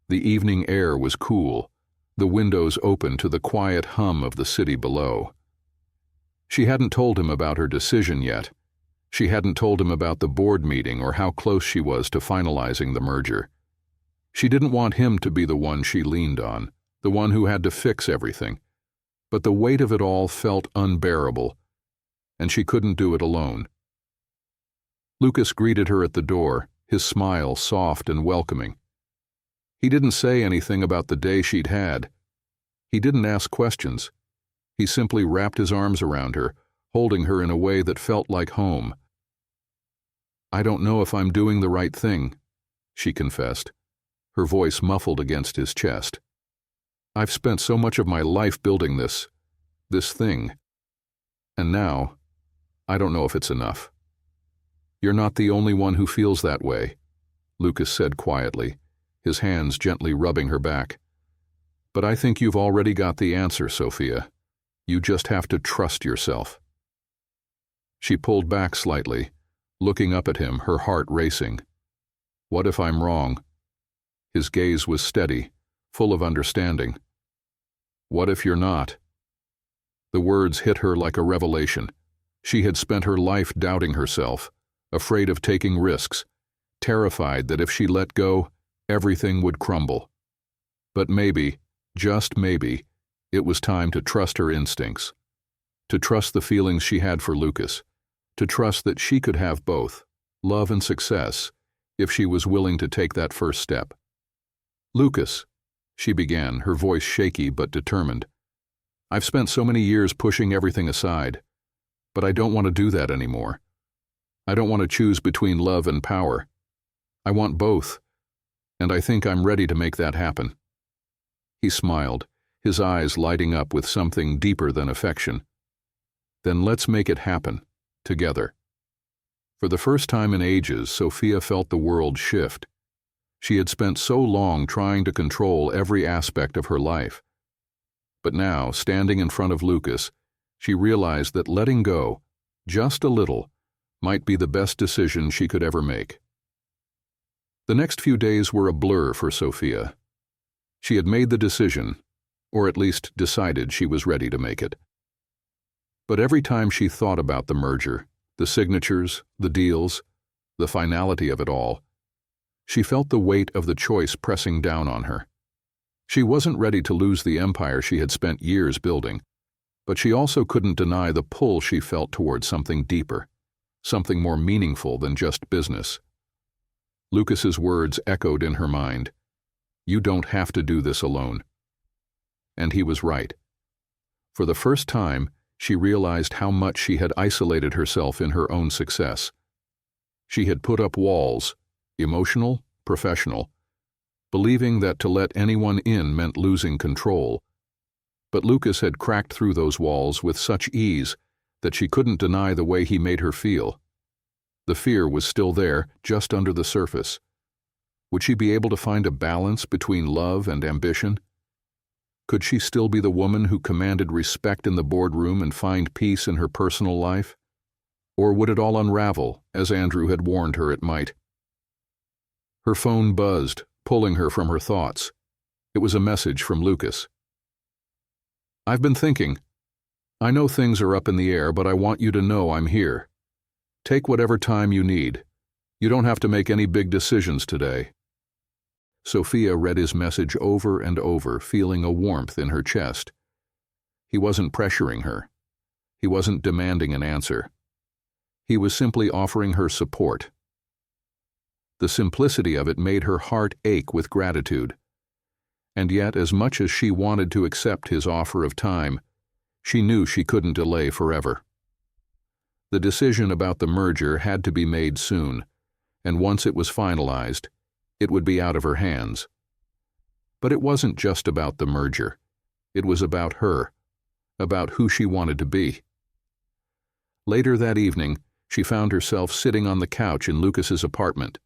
The evening air was cool, the windows open to the quiet hum of the city below. She hadn't told him about her decision yet. She hadn't told him about the board meeting or how close she was to finalizing the merger. She didn't want him to be the one she leaned on, the one who had to fix everything. But the weight of it all felt unbearable, and she couldn't do it alone. Lucas greeted her at the door, his smile soft and welcoming. He didn't say anything about the day she'd had. He didn't ask questions. He simply wrapped his arms around her, holding her in a way that felt like home. "I don't know if I'm doing the right thing," she confessed, her voice muffled against his chest. "I've spent so much of my life building this thing. And now, I don't know if it's enough." "You're not the only one who feels that way," Lucas said quietly, his hands gently rubbing her back. "But I think you've already got the answer, Sophia. You just have to trust yourself." She pulled back slightly, looking up at him, her heart racing. "What if I'm wrong?" His gaze was steady, full of understanding. "What if you're not?" The words hit her like a revelation. She had spent her life doubting herself, afraid of taking risks, terrified that if she let go, everything would crumble. But maybe, just maybe, it was time to trust her instincts, to trust the feelings she had for Lucas, to trust that she could have both, love and success, if she was willing to take that first step. "Lucas," she began, her voice shaky but determined, "I've spent so many years pushing everything aside, but I don't want to do that anymore. I don't want to choose between love and power. I want both, and I think I'm ready to make that happen." He smiled, his eyes lighting up with something deeper than affection. "Then let's make it happen, together." For the first time in ages, Sophia felt the world shift. She had spent so long trying to control every aspect of her life. But now, standing in front of Lucas, she realized that letting go, just a little, might be the best decision she could ever make. The next few days were a blur for Sophia. She had made the decision, or at least decided she was ready to make it. But every time she thought about the merger, the signatures, the deals, the finality of it all, she felt the weight of the choice pressing down on her. She wasn't ready to lose the empire she had spent years building, but she also couldn't deny the pull she felt towards something deeper, something more meaningful than just business. Lucas's words echoed in her mind. "You don't have to do this alone." And he was right. For the first time, she realized how much she had isolated herself in her own success. She had put up walls, emotional, professional, believing that to let anyone in meant losing control. But Lucas had cracked through those walls with such ease that she couldn't deny the way he made her feel. The fear was still there, just under the surface. Would she be able to find a balance between love and ambition? Could she still be the woman who commanded respect in the boardroom and find peace in her personal life? Or would it all unravel, as Andrew had warned her it might? Her phone buzzed, pulling her from her thoughts. It was a message from Lucas. "I've been thinking. I know things are up in the air, but I want you to know I'm here. Take whatever time you need. You don't have to make any big decisions today." Sophia read his message over and over, feeling a warmth in her chest. He wasn't pressuring her. He wasn't demanding an answer. He was simply offering her support. The simplicity of it made her heart ache with gratitude. And yet, as much as she wanted to accept his offer of time, she knew she couldn't delay forever. The decision about the merger had to be made soon, and once it was finalized, it would be out of her hands. But it wasn't just about the merger. It was about her, about who she wanted to be. Later that evening, she found herself sitting on the couch in Lucas's apartment.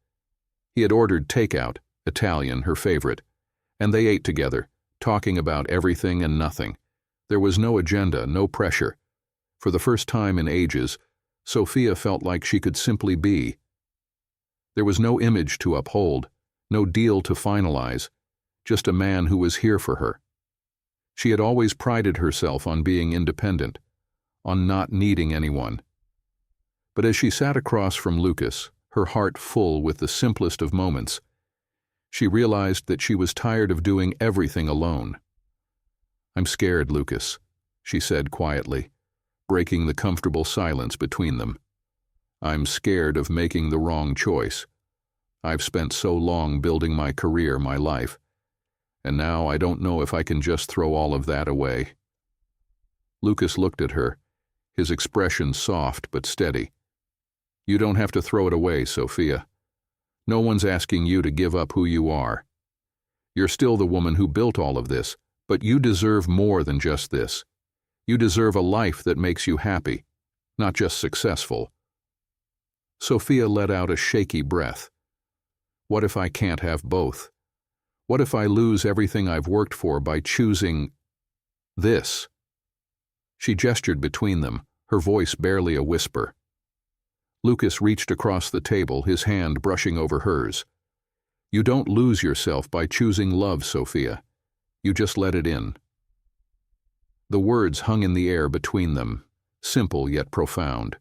He had ordered takeout, Italian, her favorite, and they ate together, talking about everything and nothing. There was no agenda, no pressure. For the first time in ages, Sophia felt like she could simply be. There was no image to uphold, no deal to finalize, just a man who was here for her. She had always prided herself on being independent, on not needing anyone. But as she sat across from Lucas, her heart full with the simplest of moments, she realized that she was tired of doing everything alone. "I'm scared, Lucas," she said quietly, breaking the comfortable silence between them. "I'm scared of making the wrong choice. I've spent so long building my career, my life, and now I don't know if I can just throw all of that away." Lucas looked at her, his expression soft but steady. "You don't have to throw it away, Sophia. No one's asking you to give up who you are. You're still the woman who built all of this, but you deserve more than just this. You deserve a life that makes you happy, not just successful." Sophia let out a shaky breath. What if I can't have both? What if I lose everything I've worked for by choosing this? She gestured between them, her voice barely a whisper. Lucas reached across the table, his hand brushing over hers. "You don't lose yourself by choosing love, Sophia. You just let it in." The words hung in the air between them, simple yet profound.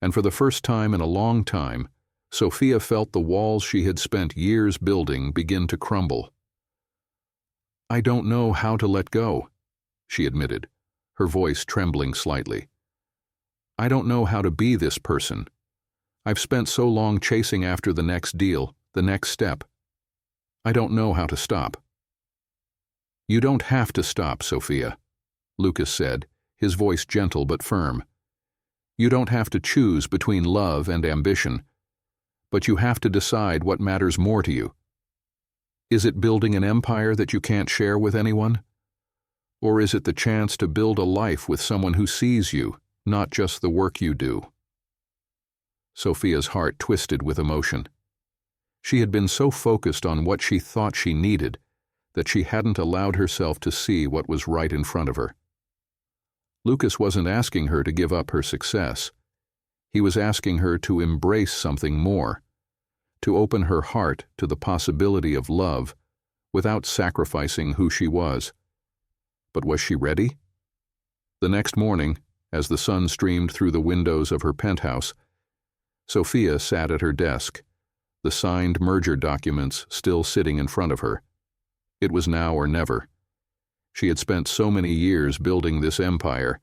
And for the first time in a long time, Sophia felt the walls she had spent years building begin to crumble. "I don't know how to let go," she admitted, her voice trembling slightly. "I don't know how to be this person. I've spent so long chasing after the next deal, the next step. I don't know how to stop." "You don't have to stop, Sophia," Lucas said, his voice gentle but firm. "You don't have to choose between love and ambition, but you have to decide what matters more to you. Is it building an empire that you can't share with anyone? Or is it the chance to build a life with someone who sees you, not just the work you do?" Sophia's heart twisted with emotion. She had been so focused on what she thought she needed that she hadn't allowed herself to see what was right in front of her. Lucas wasn't asking her to give up her success. He was asking her to embrace something more, to open her heart to the possibility of love without sacrificing who she was. But was she ready? The next morning, as the sun streamed through the windows of her penthouse, Sophia sat at her desk, the signed merger documents still sitting in front of her. It was now or never. She had spent so many years building this empire,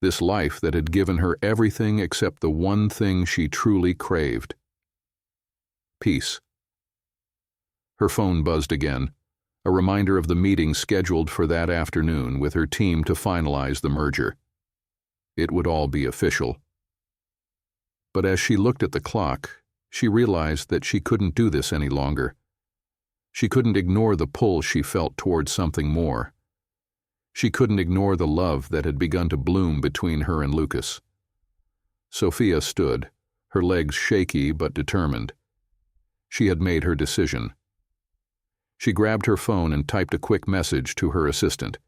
this life that had given her everything except the one thing she truly craved: peace. Her phone buzzed again, a reminder of the meeting scheduled for that afternoon with her team to finalize the merger. It would all be official. But as she looked at the clock, she realized that she couldn't do this any longer. She couldn't ignore the pull she felt towards something more. She couldn't ignore the love that had begun to bloom between her and Lucas. Sophia stood, her legs shaky but determined. She had made her decision. She grabbed her phone and typed a quick message to her assistant.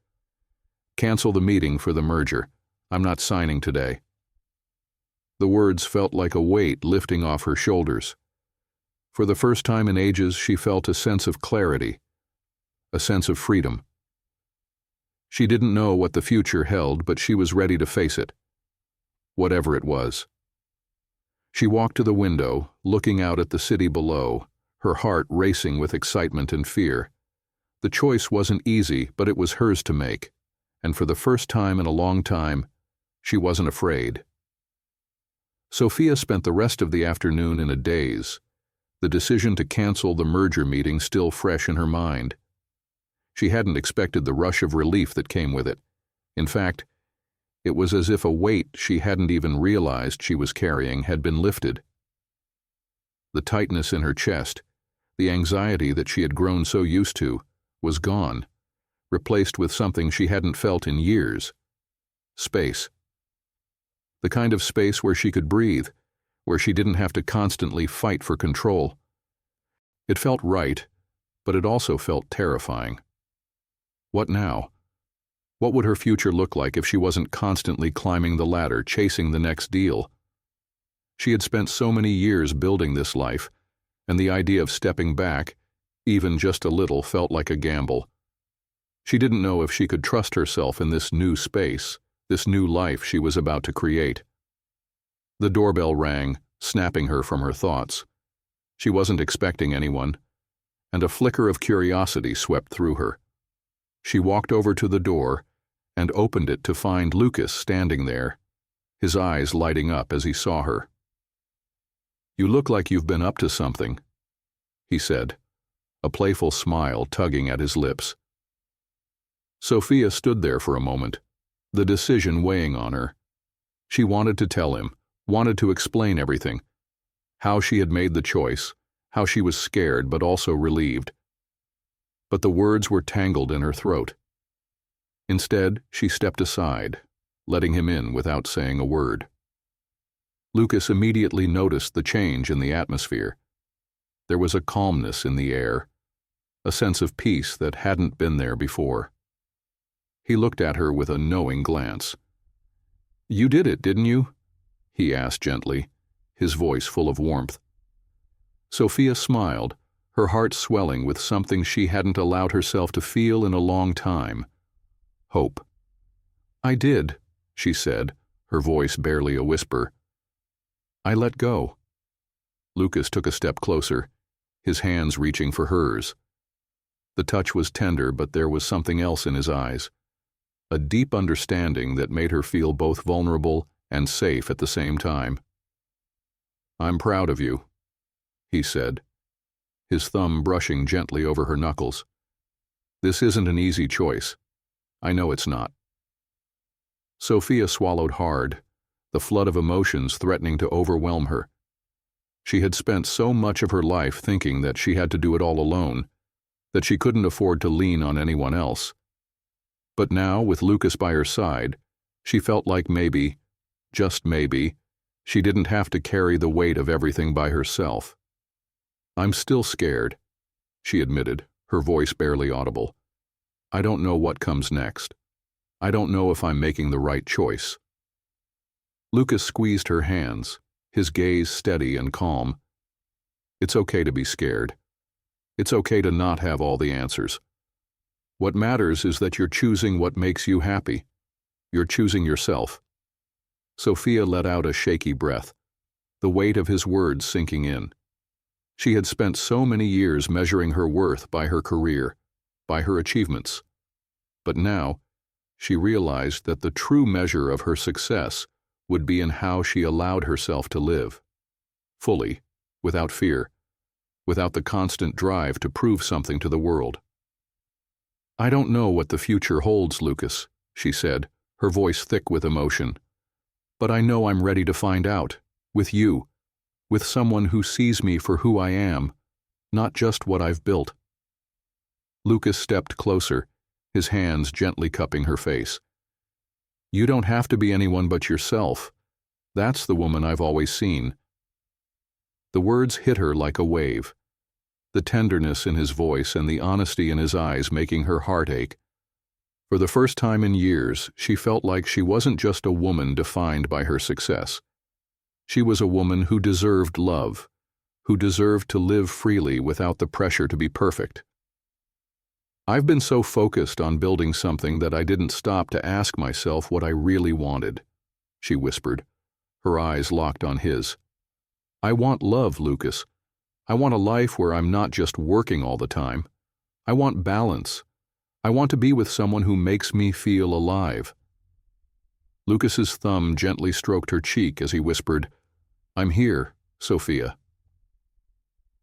"Cancel the meeting for the merger. I'm not signing today." The words felt like a weight lifting off her shoulders. For the first time in ages, she felt a sense of clarity, a sense of freedom. She didn't know what the future held, but she was ready to face it, whatever it was. She walked to the window, looking out at the city below, her heart racing with excitement and fear. The choice wasn't easy, but it was hers to make, and for the first time in a long time, she wasn't afraid. Sophia spent the rest of the afternoon in a daze, the decision to cancel the merger meeting still fresh in her mind. She hadn't expected the rush of relief that came with it. In fact, it was as if a weight she hadn't even realized she was carrying had been lifted. The tightness in her chest, the anxiety that she had grown so used to, was gone, replaced with something she hadn't felt in years: space. The kind of space where she could breathe, where she didn't have to constantly fight for control. It felt right, but it also felt terrifying. What now? What would her future look like if she wasn't constantly climbing the ladder, chasing the next deal? She had spent so many years building this life, and the idea of stepping back, even just a little, felt like a gamble. She didn't know if she could trust herself in this new space, this new life she was about to create. The doorbell rang, snapping her from her thoughts. She wasn't expecting anyone, and a flicker of curiosity swept through her. She walked over to the door and opened it to find Lucas standing there, his eyes lighting up as he saw her. "You look like you've been up to something," he said, a playful smile tugging at his lips. Sophia stood there for a moment, the decision weighing on her. She wanted to tell him, wanted to explain everything, how she had made the choice, how she was scared but also relieved. But the words were tangled in her throat. Instead, she stepped aside, letting him in without saying a word. Lucas immediately noticed the change in the atmosphere. There was a calmness in the air, a sense of peace that hadn't been there before. He looked at her with a knowing glance. "You did it, didn't you?" he asked gently, his voice full of warmth. Sophia smiled, her heart swelling with something she hadn't allowed herself to feel in a long time: hope. "I did," she said, her voice barely a whisper. "I let go." Lucas took a step closer, his hands reaching for hers. The touch was tender, but there was something else in his eyes, a deep understanding that made her feel both vulnerable and safe at the same time. "I'm proud of you," he said, his thumb brushing gently over her knuckles. "This isn't an easy choice. I know it's not." Sophia swallowed hard, the flood of emotions threatening to overwhelm her. She had spent so much of her life thinking that she had to do it all alone, that she couldn't afford to lean on anyone else. But now, with Lucas by her side, she felt like maybe, just maybe, she didn't have to carry the weight of everything by herself. "I'm still scared," she admitted, her voice barely audible. "I don't know what comes next. I don't know if I'm making the right choice." Lucas squeezed her hands, his gaze steady and calm. "It's okay to be scared. It's okay to not have all the answers. What matters is that you're choosing what makes you happy. You're choosing yourself." Sophia let out a shaky breath, the weight of his words sinking in. She had spent so many years measuring her worth by her career, by her achievements. But now, she realized that the true measure of her success would be in how she allowed herself to live, fully, without fear, without the constant drive to prove something to the world. "I don't know what the future holds, Lucas," she said, her voice thick with emotion. "But I know I'm ready to find out, with you, with someone who sees me for who I am, not just what I've built." Lucas stepped closer, his hands gently cupping her face. "You don't have to be anyone but yourself. That's the woman I've always seen." The words hit her like a wave, the tenderness in his voice and the honesty in his eyes making her heart ache. For the first time in years, she felt like she wasn't just a woman defined by her success. She was a woman who deserved love, who deserved to live freely without the pressure to be perfect. "I've been so focused on building something that I didn't stop to ask myself what I really wanted," she whispered, her eyes locked on his. "I want love, Lucas. I want a life where I'm not just working all the time. I want balance. I want to be with someone who makes me feel alive." Lucas's thumb gently stroked her cheek as he whispered, "I'm here, Sophia.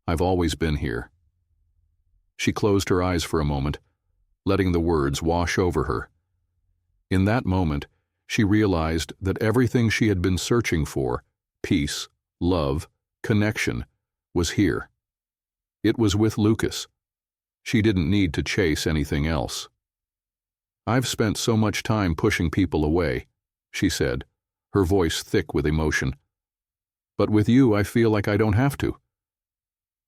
I've always been here." She closed her eyes for a moment, letting the words wash over her. In that moment, she realized that everything she had been searching for, peace, love, connection, was here. It was with Lucas. She didn't need to chase anything else. "I've spent so much time pushing people away," she said, her voice thick with emotion. "But with you, I feel like I don't have to.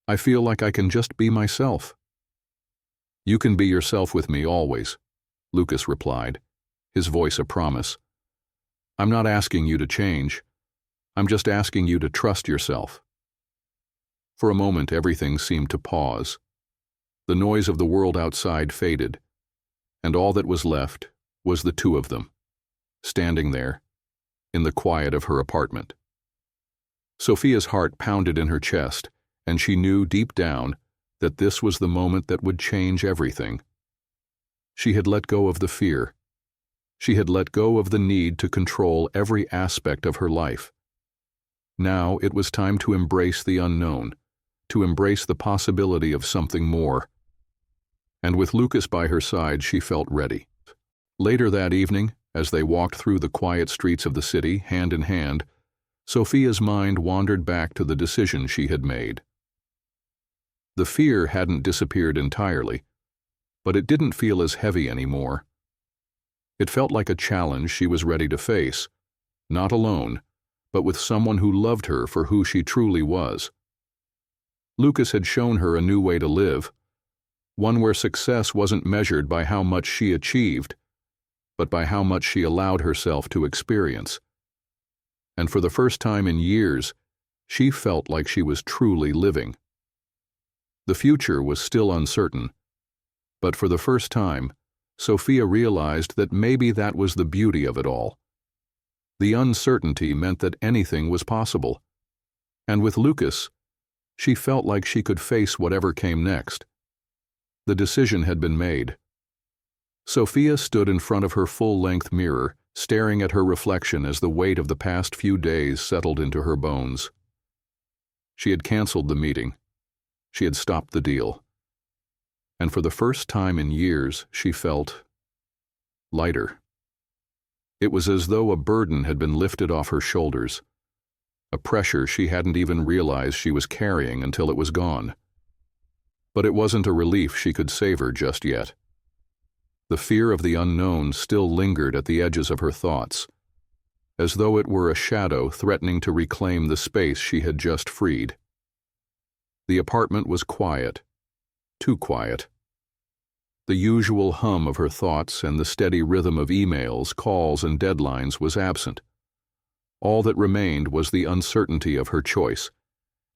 I feel like I can just be myself." "You can be yourself with me always," Lucas replied, his voice a promise. "I'm not asking you to change. I'm just asking you to trust yourself." For a moment, everything seemed to pause. The noise of the world outside faded, and all that was left was the two of them, standing there, in the quiet of her apartment. Sophia's heart pounded in her chest, and she knew deep down that this was the moment that would change everything. She had let go of the fear. She had let go of the need to control every aspect of her life. Now it was time to embrace the unknown, to embrace the possibility of something more. And with Lucas by her side, she felt ready. Later that evening, as they walked through the quiet streets of the city, hand in hand, Sophia's mind wandered back to the decision she had made. The fear hadn't disappeared entirely, but it didn't feel as heavy anymore. It felt like a challenge she was ready to face, not alone, but with someone who loved her for who she truly was. Lucas had shown her a new way to live, one where success wasn't measured by how much she achieved, but by how much she allowed herself to experience. And for the first time in years, she felt like she was truly living. The future was still uncertain, but for the first time, Sophia realized that maybe that was the beauty of it all. The uncertainty meant that anything was possible. And with Lucas, she felt like she could face whatever came next. The decision had been made. Sophia stood in front of her full-length mirror, staring at her reflection as the weight of the past few days settled into her bones. She had canceled the meeting. She had stopped the deal. And for the first time in years, she felt lighter. It was as though a burden had been lifted off her shoulders, a pressure she hadn't even realized she was carrying until it was gone. But it wasn't a relief she could savor just yet. The fear of the unknown still lingered at the edges of her thoughts, as though it were a shadow threatening to reclaim the space she had just freed. The apartment was quiet, too quiet. The usual hum of her thoughts and the steady rhythm of emails, calls, and deadlines was absent. All that remained was the uncertainty of her choice,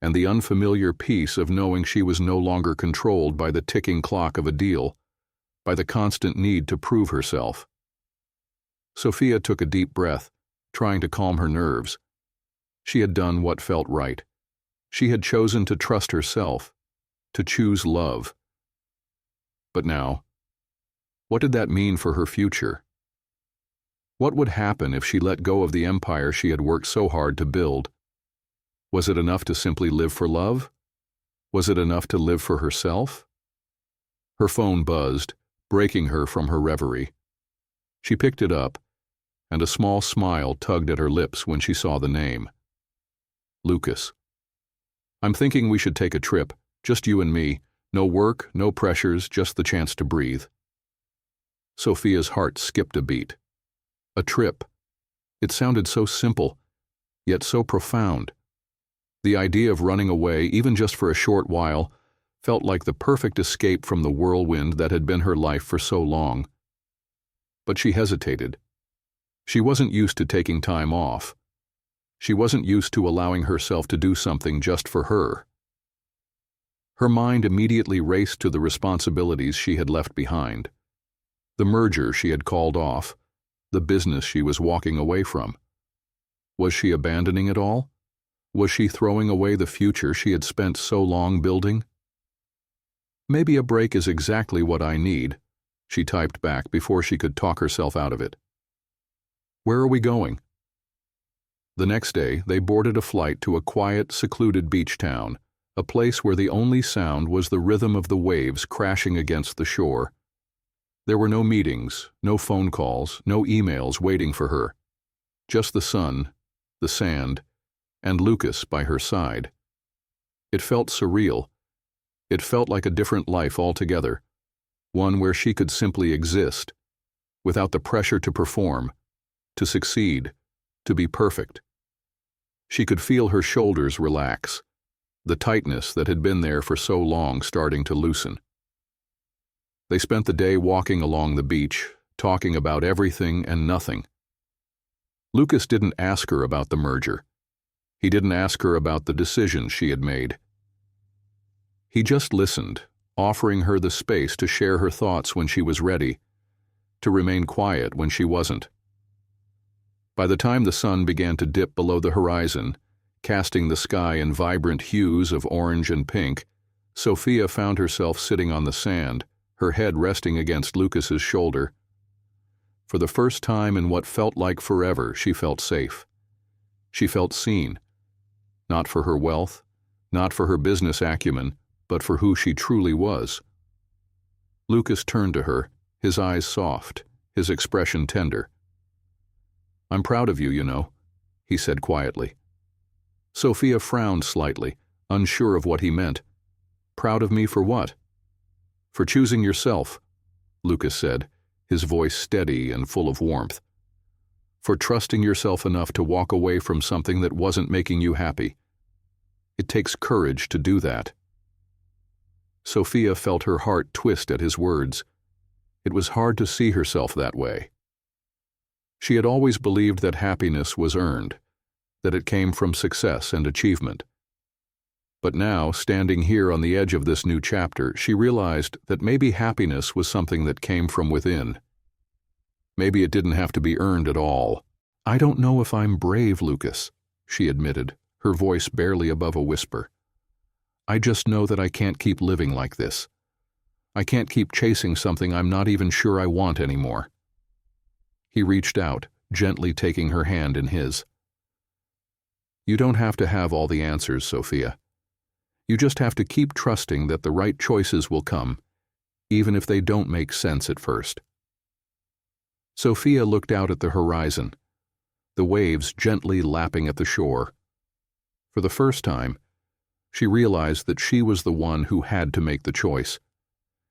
and the unfamiliar peace of knowing she was no longer controlled by the ticking clock of a deal, by the constant need to prove herself. Sophia took a deep breath, trying to calm her nerves. She had done what felt right. She had chosen to trust herself, to choose love. But now, what did that mean for her future? What would happen if she let go of the empire she had worked so hard to build? Was it enough to simply live for love? Was it enough to live for herself? Her phone buzzed, breaking her from her reverie. She picked it up, and a small smile tugged at her lips when she saw the name. Lucas. "I'm thinking we should take a trip, just you and me. No work, no pressures, just the chance to breathe." Sophia's heart skipped a beat. A trip. It sounded so simple, yet so profound. The idea of running away, even just for a short while, felt like the perfect escape from the whirlwind that had been her life for so long. But she hesitated. She wasn't used to taking time off. She wasn't used to allowing herself to do something just for her. Her mind immediately raced to the responsibilities she had left behind. The merger she had called off, the business she was walking away from. Was she abandoning it all? Was she throwing away the future she had spent so long building? "Maybe a break is exactly what I need," she typed back before she could talk herself out of it. "Where are we going?" The next day, they boarded a flight to a quiet, secluded beach town, a place where the only sound was the rhythm of the waves crashing against the shore. There were no meetings, no phone calls, no emails waiting for her. Just the sun, the sand, and Lucas by her side. It felt surreal. It felt like a different life altogether, one where she could simply exist, without the pressure to perform, to succeed, to be perfect. She could feel her shoulders relax, the tightness that had been there for so long starting to loosen. They spent the day walking along the beach, talking about everything and nothing. Lucas didn't ask her about the merger. He didn't ask her about the decisions she had made. He just listened, offering her the space to share her thoughts when she was ready, to remain quiet when she wasn't. By the time the sun began to dip below the horizon, casting the sky in vibrant hues of orange and pink, Sophia found herself sitting on the sand, her head resting against Lucas's shoulder. For the first time in what felt like forever, she felt safe. She felt seen, not for her wealth, not for her business acumen, but for who she truly was. Lucas turned to her, his eyes soft, his expression tender. "I'm proud of you, you know," he said quietly. Sophia frowned slightly, unsure of what he meant. "Proud of me for what?" "For choosing yourself," Lucas said, his voice steady and full of warmth. "For trusting yourself enough to walk away from something that wasn't making you happy. It takes courage to do that." Sophia felt her heart twist at his words. It was hard to see herself that way. She had always believed that happiness was earned, that it came from success and achievement. But now, standing here on the edge of this new chapter, she realized that maybe happiness was something that came from within. Maybe it didn't have to be earned at all. "I don't know if I'm brave, Lucas," she admitted, her voice barely above a whisper. "I just know that I can't keep living like this. I can't keep chasing something I'm not even sure I want anymore." He reached out, gently taking her hand in his. "You don't have to have all the answers, Sophia. You just have to keep trusting that the right choices will come, even if they don't make sense at first." Sophia looked out at the horizon, the waves gently lapping at the shore. For the first time, she realized that she was the one who had to make the choice,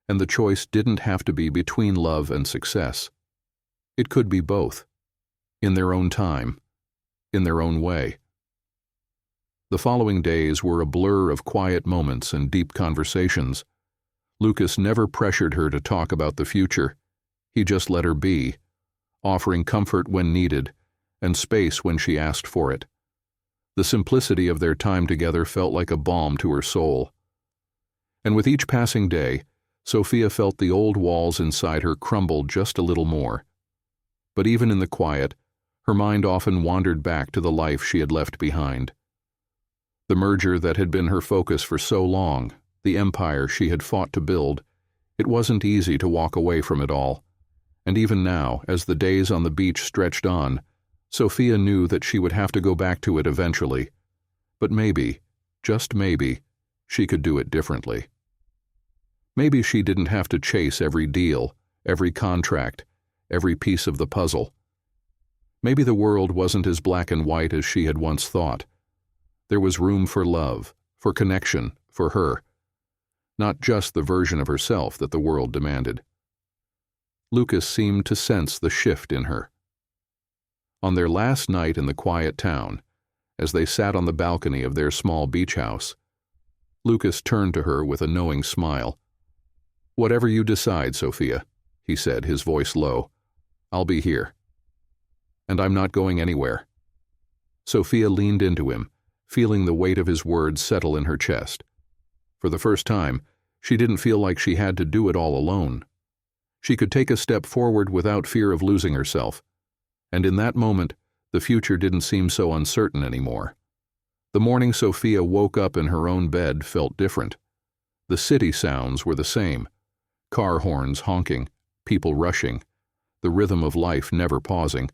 and the choice didn't have to be between love and success. It could be both, in their own time, in their own way. The following days were a blur of quiet moments and deep conversations. Lucas never pressured her to talk about the future. He just let her be, offering comfort when needed and space when she asked for it. The simplicity of their time together felt like a balm to her soul. And with each passing day, Sophia felt the old walls inside her crumble just a little more. But even in the quiet, her mind often wandered back to the life she had left behind. The merger that had been her focus for so long, the empire she had fought to build, it wasn't easy to walk away from it all. And even now, as the days on the beach stretched on, Sophia knew that she would have to go back to it eventually. But maybe, just maybe, she could do it differently. Maybe she didn't have to chase every deal, every contract, every piece of the puzzle. Maybe the world wasn't as black and white as she had once thought. There was room for love, for connection, for her. Not just the version of herself that the world demanded. Lucas seemed to sense the shift in her. On their last night in the quiet town, as they sat on the balcony of their small beach house, Lucas turned to her with a knowing smile. "Whatever you decide, Sophia," he said, his voice low, "I'll be here. And I'm not going anywhere." Sophia leaned into him, feeling the weight of his words settle in her chest. For the first time, she didn't feel like she had to do it all alone. She could take a step forward without fear of losing herself, and in that moment, the future didn't seem so uncertain anymore. The morning Sophia woke up in her own bed felt different. The city sounds were the same: car horns honking, people rushing, the rhythm of life never pausing.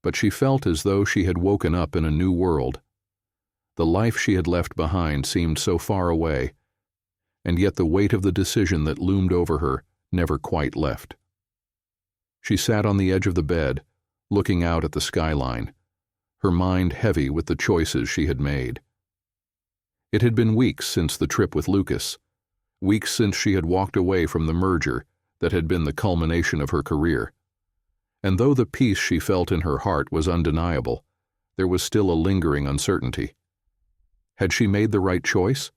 But she felt as though she had woken up in a new world. The life she had left behind seemed so far away, and yet the weight of the decision that loomed over her never quite left. She sat on the edge of the bed, looking out at the skyline, her mind heavy with the choices she had made. It had been weeks since the trip with Lucas, weeks since she had walked away from the merger that had been the culmination of her career. And though the peace she felt in her heart was undeniable, there was still a lingering uncertainty. Had she made the right choice?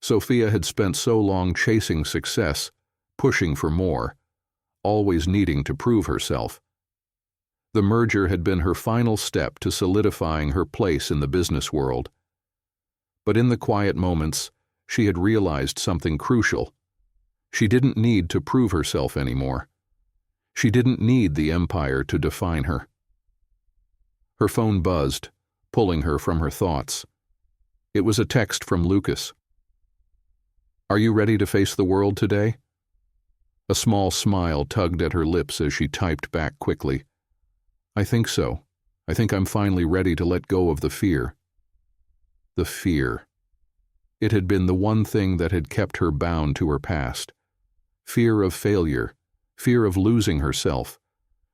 Sophia had spent so long chasing success, pushing for more, always needing to prove herself. The merger had been her final step to solidifying her place in the business world. But in the quiet moments, she had realized something crucial. She didn't need to prove herself anymore. She didn't need the empire to define her. Her phone buzzed, pulling her from her thoughts. It was a text from Lucas. "Are you ready to face the world today?" A small smile tugged at her lips as she typed back quickly. "I think so. I think I'm finally ready to let go of the fear." The fear. It had been the one thing that had kept her bound to her past. Fear of failure, fear of losing herself,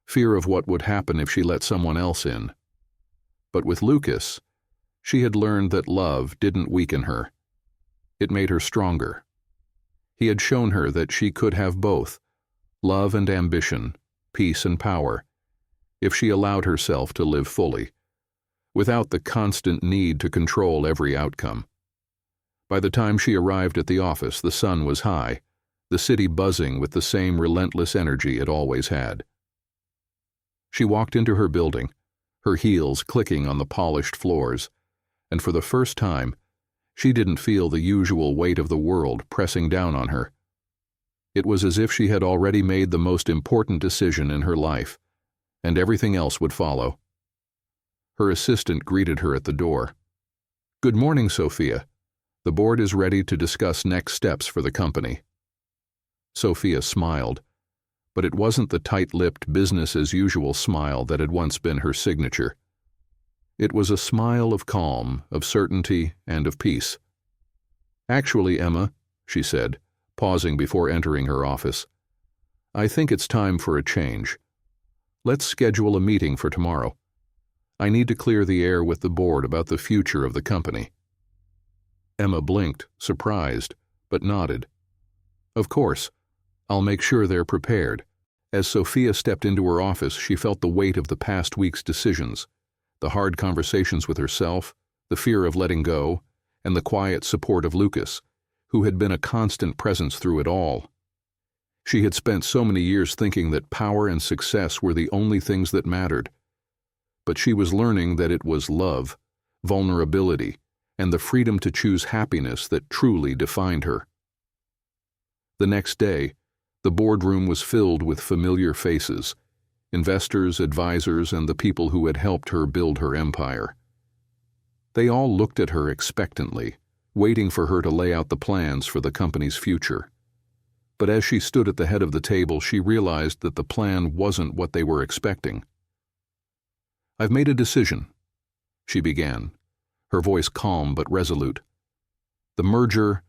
fear of what would happen if she let someone else in. But with Lucas, she had learned that love didn't weaken her. It made her stronger. He had shown her that she could have both, love and ambition, peace and power, if she allowed herself to live fully, without the constant need to control every outcome. By the time she arrived at the office, the sun was high, the city buzzing with the same relentless energy it always had. She walked into her building, her heels clicking on the polished floors, and for the first time, she didn't feel the usual weight of the world pressing down on her. It was as if she had already made the most important decision in her life, and everything else would follow. Her assistant greeted her at the door. "Good morning, Sophia. The board is ready to discuss next steps for the company." Sophia smiled, but it wasn't the tight-lipped business-as-usual smile that had once been her signature. It was a smile of calm, of certainty, and of peace. "Actually, Emma," she said, pausing before entering her office, "I think it's time for a change. Let's schedule a meeting for tomorrow. I need to clear the air with the board about the future of the company." Emma blinked, surprised, but nodded. "Of course. I'll make sure they're prepared." As Sophia stepped into her office, she felt the weight of the past week's decisions, the hard conversations with herself, the fear of letting go, and the quiet support of Lucas, who had been a constant presence through it all. She had spent so many years thinking that power and success were the only things that mattered. But she was learning that it was love, vulnerability, and the freedom to choose happiness that truly defined her. The next day, the boardroom was filled with familiar faces, investors, advisors, and the people who had helped her build her empire. They all looked at her expectantly, waiting for her to lay out the plans for the company's future. But as she stood at the head of the table, she realized that the plan wasn't what they were expecting. "I've made a decision," she began, her voice calm but resolute. "The merger,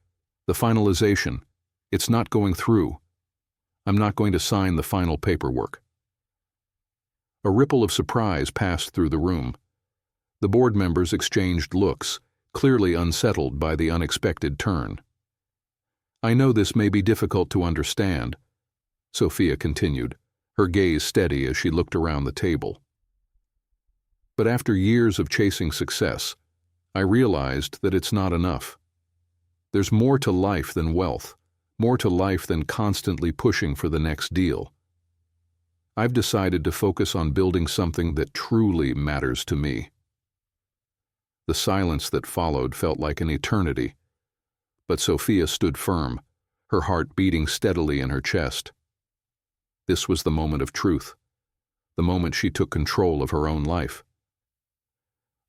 the finalization, it's not going through. I'm not going to sign the final paperwork." A ripple of surprise passed through the room. The board members exchanged looks, clearly unsettled by the unexpected turn. "I know this may be difficult to understand," Sophia continued, her gaze steady as she looked around the table. "But after years of chasing success, I realized that it's not enough. There's more to life than wealth, more to life than constantly pushing for the next deal. I've decided to focus on building something that truly matters to me." The silence that followed felt like an eternity, but Sophia stood firm, her heart beating steadily in her chest. This was the moment of truth, the moment she took control of her own life.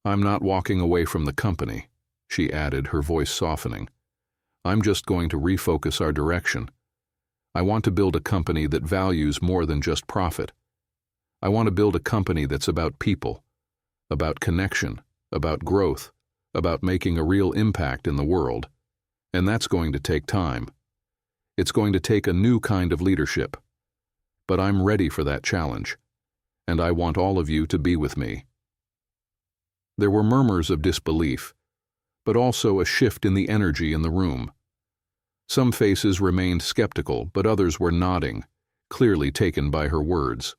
"I'm not walking away from the company," she added, her voice softening. "I'm just going to refocus our direction. I want to build a company that values more than just profit. I want to build a company that's about people, about connection, about growth, about making a real impact in the world. And that's going to take time. It's going to take a new kind of leadership. But I'm ready for that challenge, and I want all of you to be with me." There were murmurs of disbelief, but also a shift in the energy in the room. Some faces remained skeptical, but others were nodding, clearly taken by her words.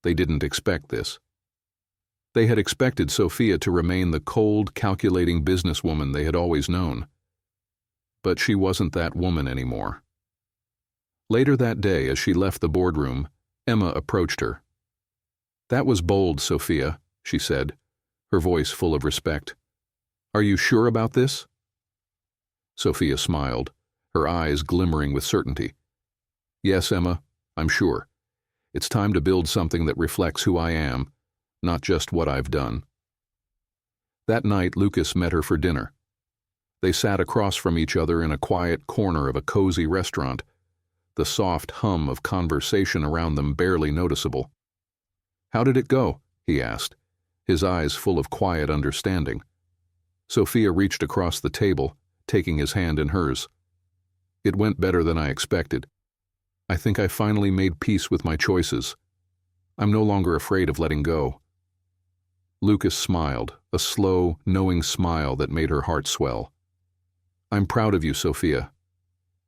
They didn't expect this. They had expected Sophia to remain the cold, calculating businesswoman they had always known. But she wasn't that woman anymore. Later that day, as she left the boardroom, Emma approached her. "That was bold, Sophia," she said, her voice full of respect. "Are you sure about this?" Sophia smiled, her eyes glimmering with certainty. "Yes, Emma, I'm sure. It's time to build something that reflects who I am, not just what I've done." That night, Lucas met her for dinner. They sat across from each other in a quiet corner of a cozy restaurant, the soft hum of conversation around them barely noticeable. "How did it go?" he asked, his eyes full of quiet understanding. Sophia reached across the table, taking his hand in hers. "It went better than I expected. I think I finally made peace with my choices. I'm no longer afraid of letting go." Lucas smiled, a slow, knowing smile that made her heart swell. "I'm proud of you, Sophia."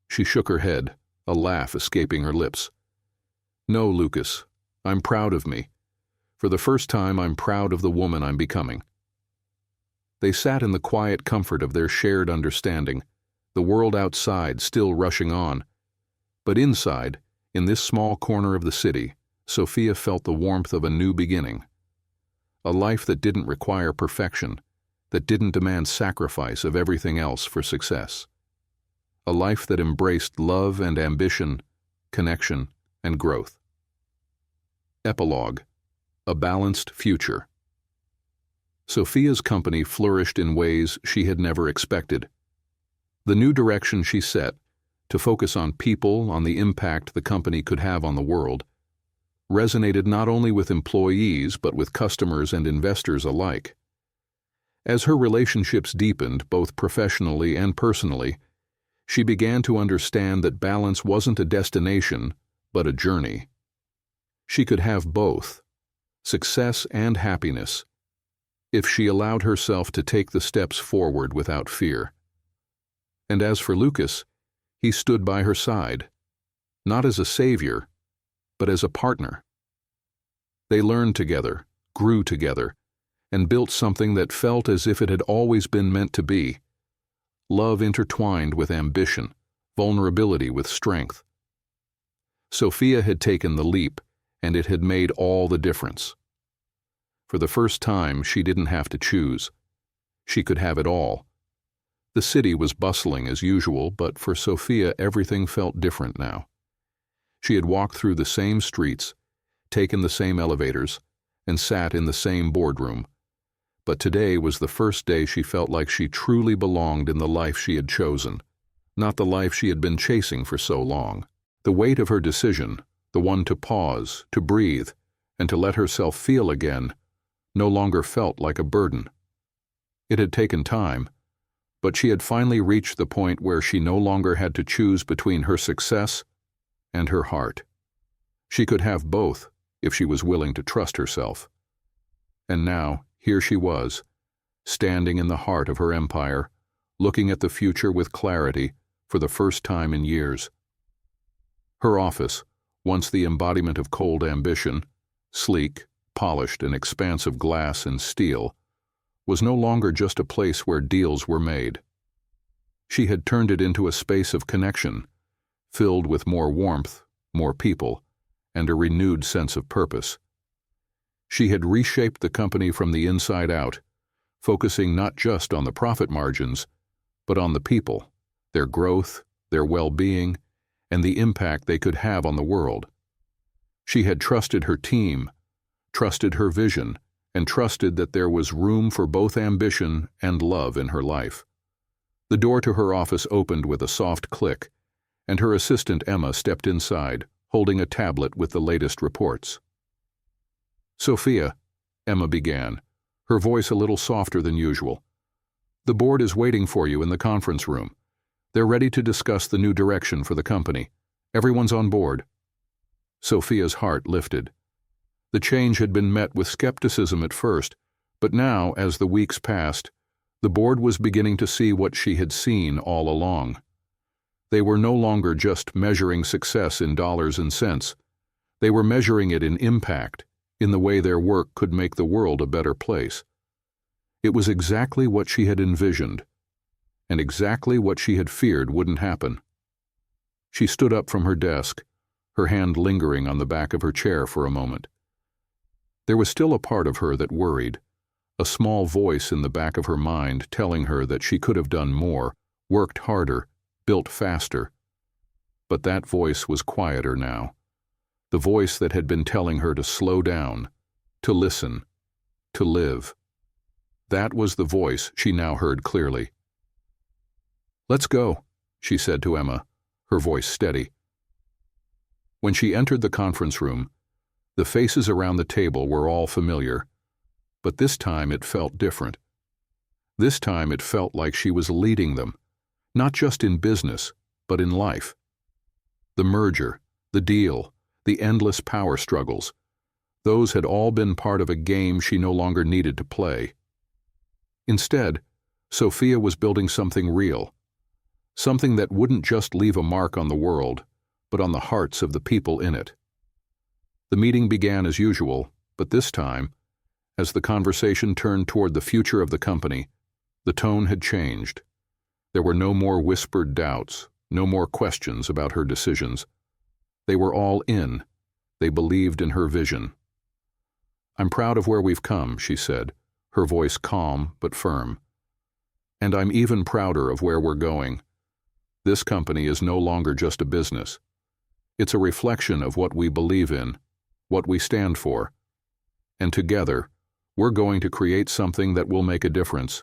She shook her head, a laugh escaping her lips. "No, Lucas, I'm proud of me. For the first time, I'm proud of the woman I'm becoming." They sat in the quiet comfort of their shared understanding, the world outside still rushing on. But inside, in this small corner of the city, Sophia felt the warmth of a new beginning. A life that didn't require perfection, that didn't demand sacrifice of everything else for success. A life that embraced love and ambition, connection and growth. Epilogue: A balanced future. Sophia's company flourished in ways she had never expected. The new direction she set, to focus on people, on the impact the company could have on the world, resonated not only with employees but with customers and investors alike. As her relationships deepened, both professionally and personally, she began to understand that balance wasn't a destination, but a journey. She could have both, success and happiness, if she allowed herself to take the steps forward without fear. And as for Lucas, he stood by her side, not as a savior, but as a partner. They learned together, grew together, and built something that felt as if it had always been meant to be. Love intertwined with ambition, vulnerability with strength. Sophia had taken the leap, and it had made all the difference. For the first time, she didn't have to choose. She could have it all. The city was bustling as usual, but for Sophia everything felt different now. She had walked through the same streets, taken the same elevators, and sat in the same boardroom. But today was the first day she felt like she truly belonged in the life she had chosen, not the life she had been chasing for so long. The weight of her decision, the one to pause, to breathe, and to let herself feel again, no longer felt like a burden. It had taken time, but she had finally reached the point where she no longer had to choose between her success and her heart. She could have both if she was willing to trust herself. And now, here she was, standing in the heart of her empire, looking at the future with clarity for the first time in years. Her office, once the embodiment of cold ambition, sleek, polished, and expanse of glass and steel, was no longer just a place where deals were made. She had turned it into a space of connection, filled with more warmth, more people, and a renewed sense of purpose. She had reshaped the company from the inside out, focusing not just on the profit margins, but on the people, their growth, their well-being, and the impact they could have on the world. She had trusted her team, trusted her vision, and trusted that there was room for both ambition and love in her life. The door to her office opened with a soft click, and her assistant Emma stepped inside, holding a tablet with the latest reports. "Sophia," Emma began, her voice a little softer than usual, "the board is waiting for you in the conference room. They're ready to discuss the new direction for the company. Everyone's on board." Sophia's heart lifted. The change had been met with skepticism at first, but now, as the weeks passed, the board was beginning to see what she had seen all along. They were no longer just measuring success in dollars and cents. They were measuring it in impact, in the way their work could make the world a better place. It was exactly what she had envisioned, and exactly what she had feared wouldn't happen. She stood up from her desk, her hand lingering on the back of her chair for a moment. There was still a part of her that worried, a small voice in the back of her mind telling her that she could have done more, worked harder, built faster. But that voice was quieter now, the voice that had been telling her to slow down, to listen, to live. That was the voice she now heard clearly. "Let's go," she said to Emma, her voice steady. When she entered the conference room, the faces around the table were all familiar, but this time it felt different. This time it felt like she was leading them, not just in business, but in life. The merger, the deal, the endless power struggles, those had all been part of a game she no longer needed to play. Instead, Sophia was building something real, something that wouldn't just leave a mark on the world, but on the hearts of the people in it. The meeting began as usual, but this time, as the conversation turned toward the future of the company, the tone had changed. There were no more whispered doubts, no more questions about her decisions. They were all in. They believed in her vision. "I'm proud of where we've come," she said, her voice calm but firm. "And I'm even prouder of where we're going. This company is no longer just a business. It's a reflection of what we believe in, what we stand for. And together, we're going to create something that will make a difference,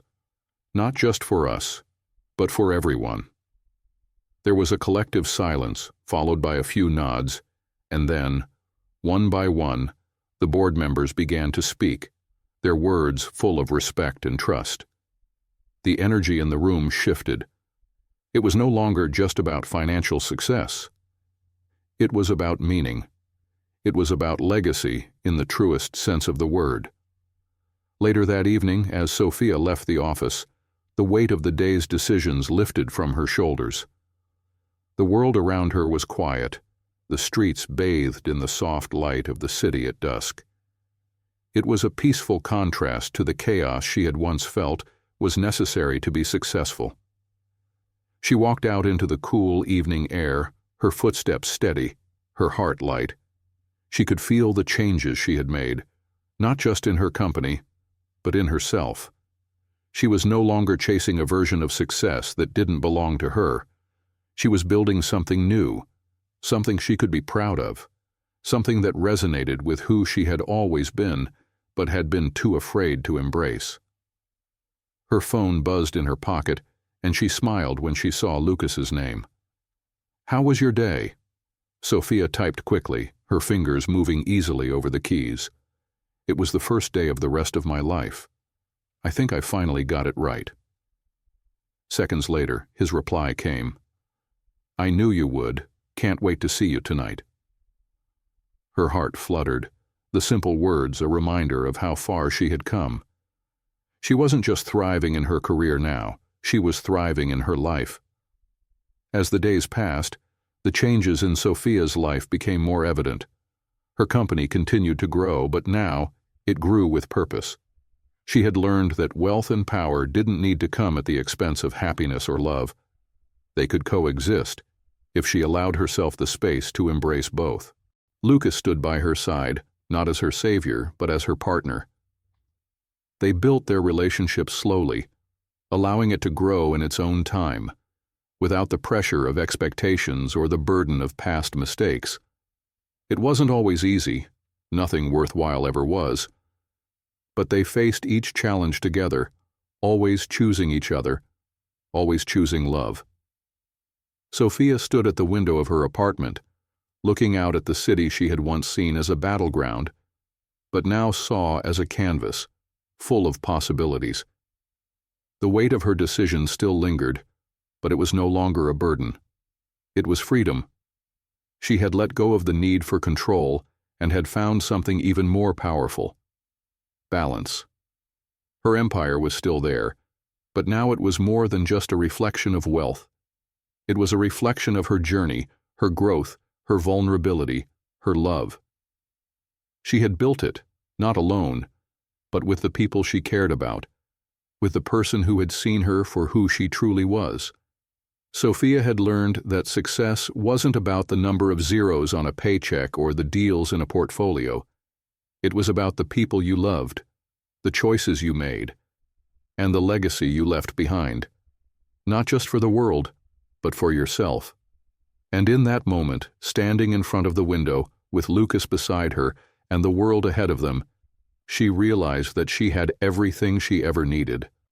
not just for us, but for everyone." There was a collective silence, followed by a few nods, and then, one by one, the board members began to speak, their words full of respect and trust. The energy in the room shifted. It was no longer just about financial success. It was about meaning. It was about legacy in the truest sense of the word. Later that evening, as Sophia left the office, the weight of the day's decisions lifted from her shoulders. The world around her was quiet, the streets bathed in the soft light of the city at dusk. It was a peaceful contrast to the chaos she had once felt was necessary to be successful. She walked out into the cool evening air, her footsteps steady, her heart light. She could feel the changes she had made, not just in her company, but in herself. She was no longer chasing a version of success that didn't belong to her. She was building something new, something she could be proud of, something that resonated with who she had always been, but had been too afraid to embrace. Her phone buzzed in her pocket, and she smiled when she saw Lucas's name. "How was your day?" Sophia typed quickly, her fingers moving easily over the keys. "It was the first day of the rest of my life. I think I finally got it right." Seconds later, his reply came. "I knew you would. Can't wait to see you tonight." Her heart fluttered, the simple words a reminder of how far she had come. She wasn't just thriving in her career now, she was thriving in her life. As the days passed, the changes in Sophia's life became more evident. Her company continued to grow, but now it grew with purpose. She had learned that wealth and power didn't need to come at the expense of happiness or love. They could coexist if she allowed herself the space to embrace both. Lucas stood by her side, not as her savior, but as her partner. They built their relationship slowly, allowing it to grow in its own time, without the pressure of expectations or the burden of past mistakes. It wasn't always easy, nothing worthwhile ever was, but they faced each challenge together, always choosing each other, always choosing love. Sophia stood at the window of her apartment, looking out at the city she had once seen as a battleground, but now saw as a canvas, full of possibilities. The weight of her decision still lingered, but it was no longer a burden. It was freedom. She had let go of the need for control and had found something even more powerful: balance. Her empire was still there, but now it was more than just a reflection of wealth. It was a reflection of her journey, her growth, her vulnerability, her love. She had built it, not alone, but with the people she cared about, with the person who had seen her for who she truly was. Sophia had learned that success wasn't about the number of zeros on a paycheck or the deals in a portfolio. It was about the people you loved, the choices you made, and the legacy you left behind, not just for the world, but for yourself. And in that moment, standing in front of the window, with Lucas beside her and the world ahead of them, she realized that she had everything she ever needed.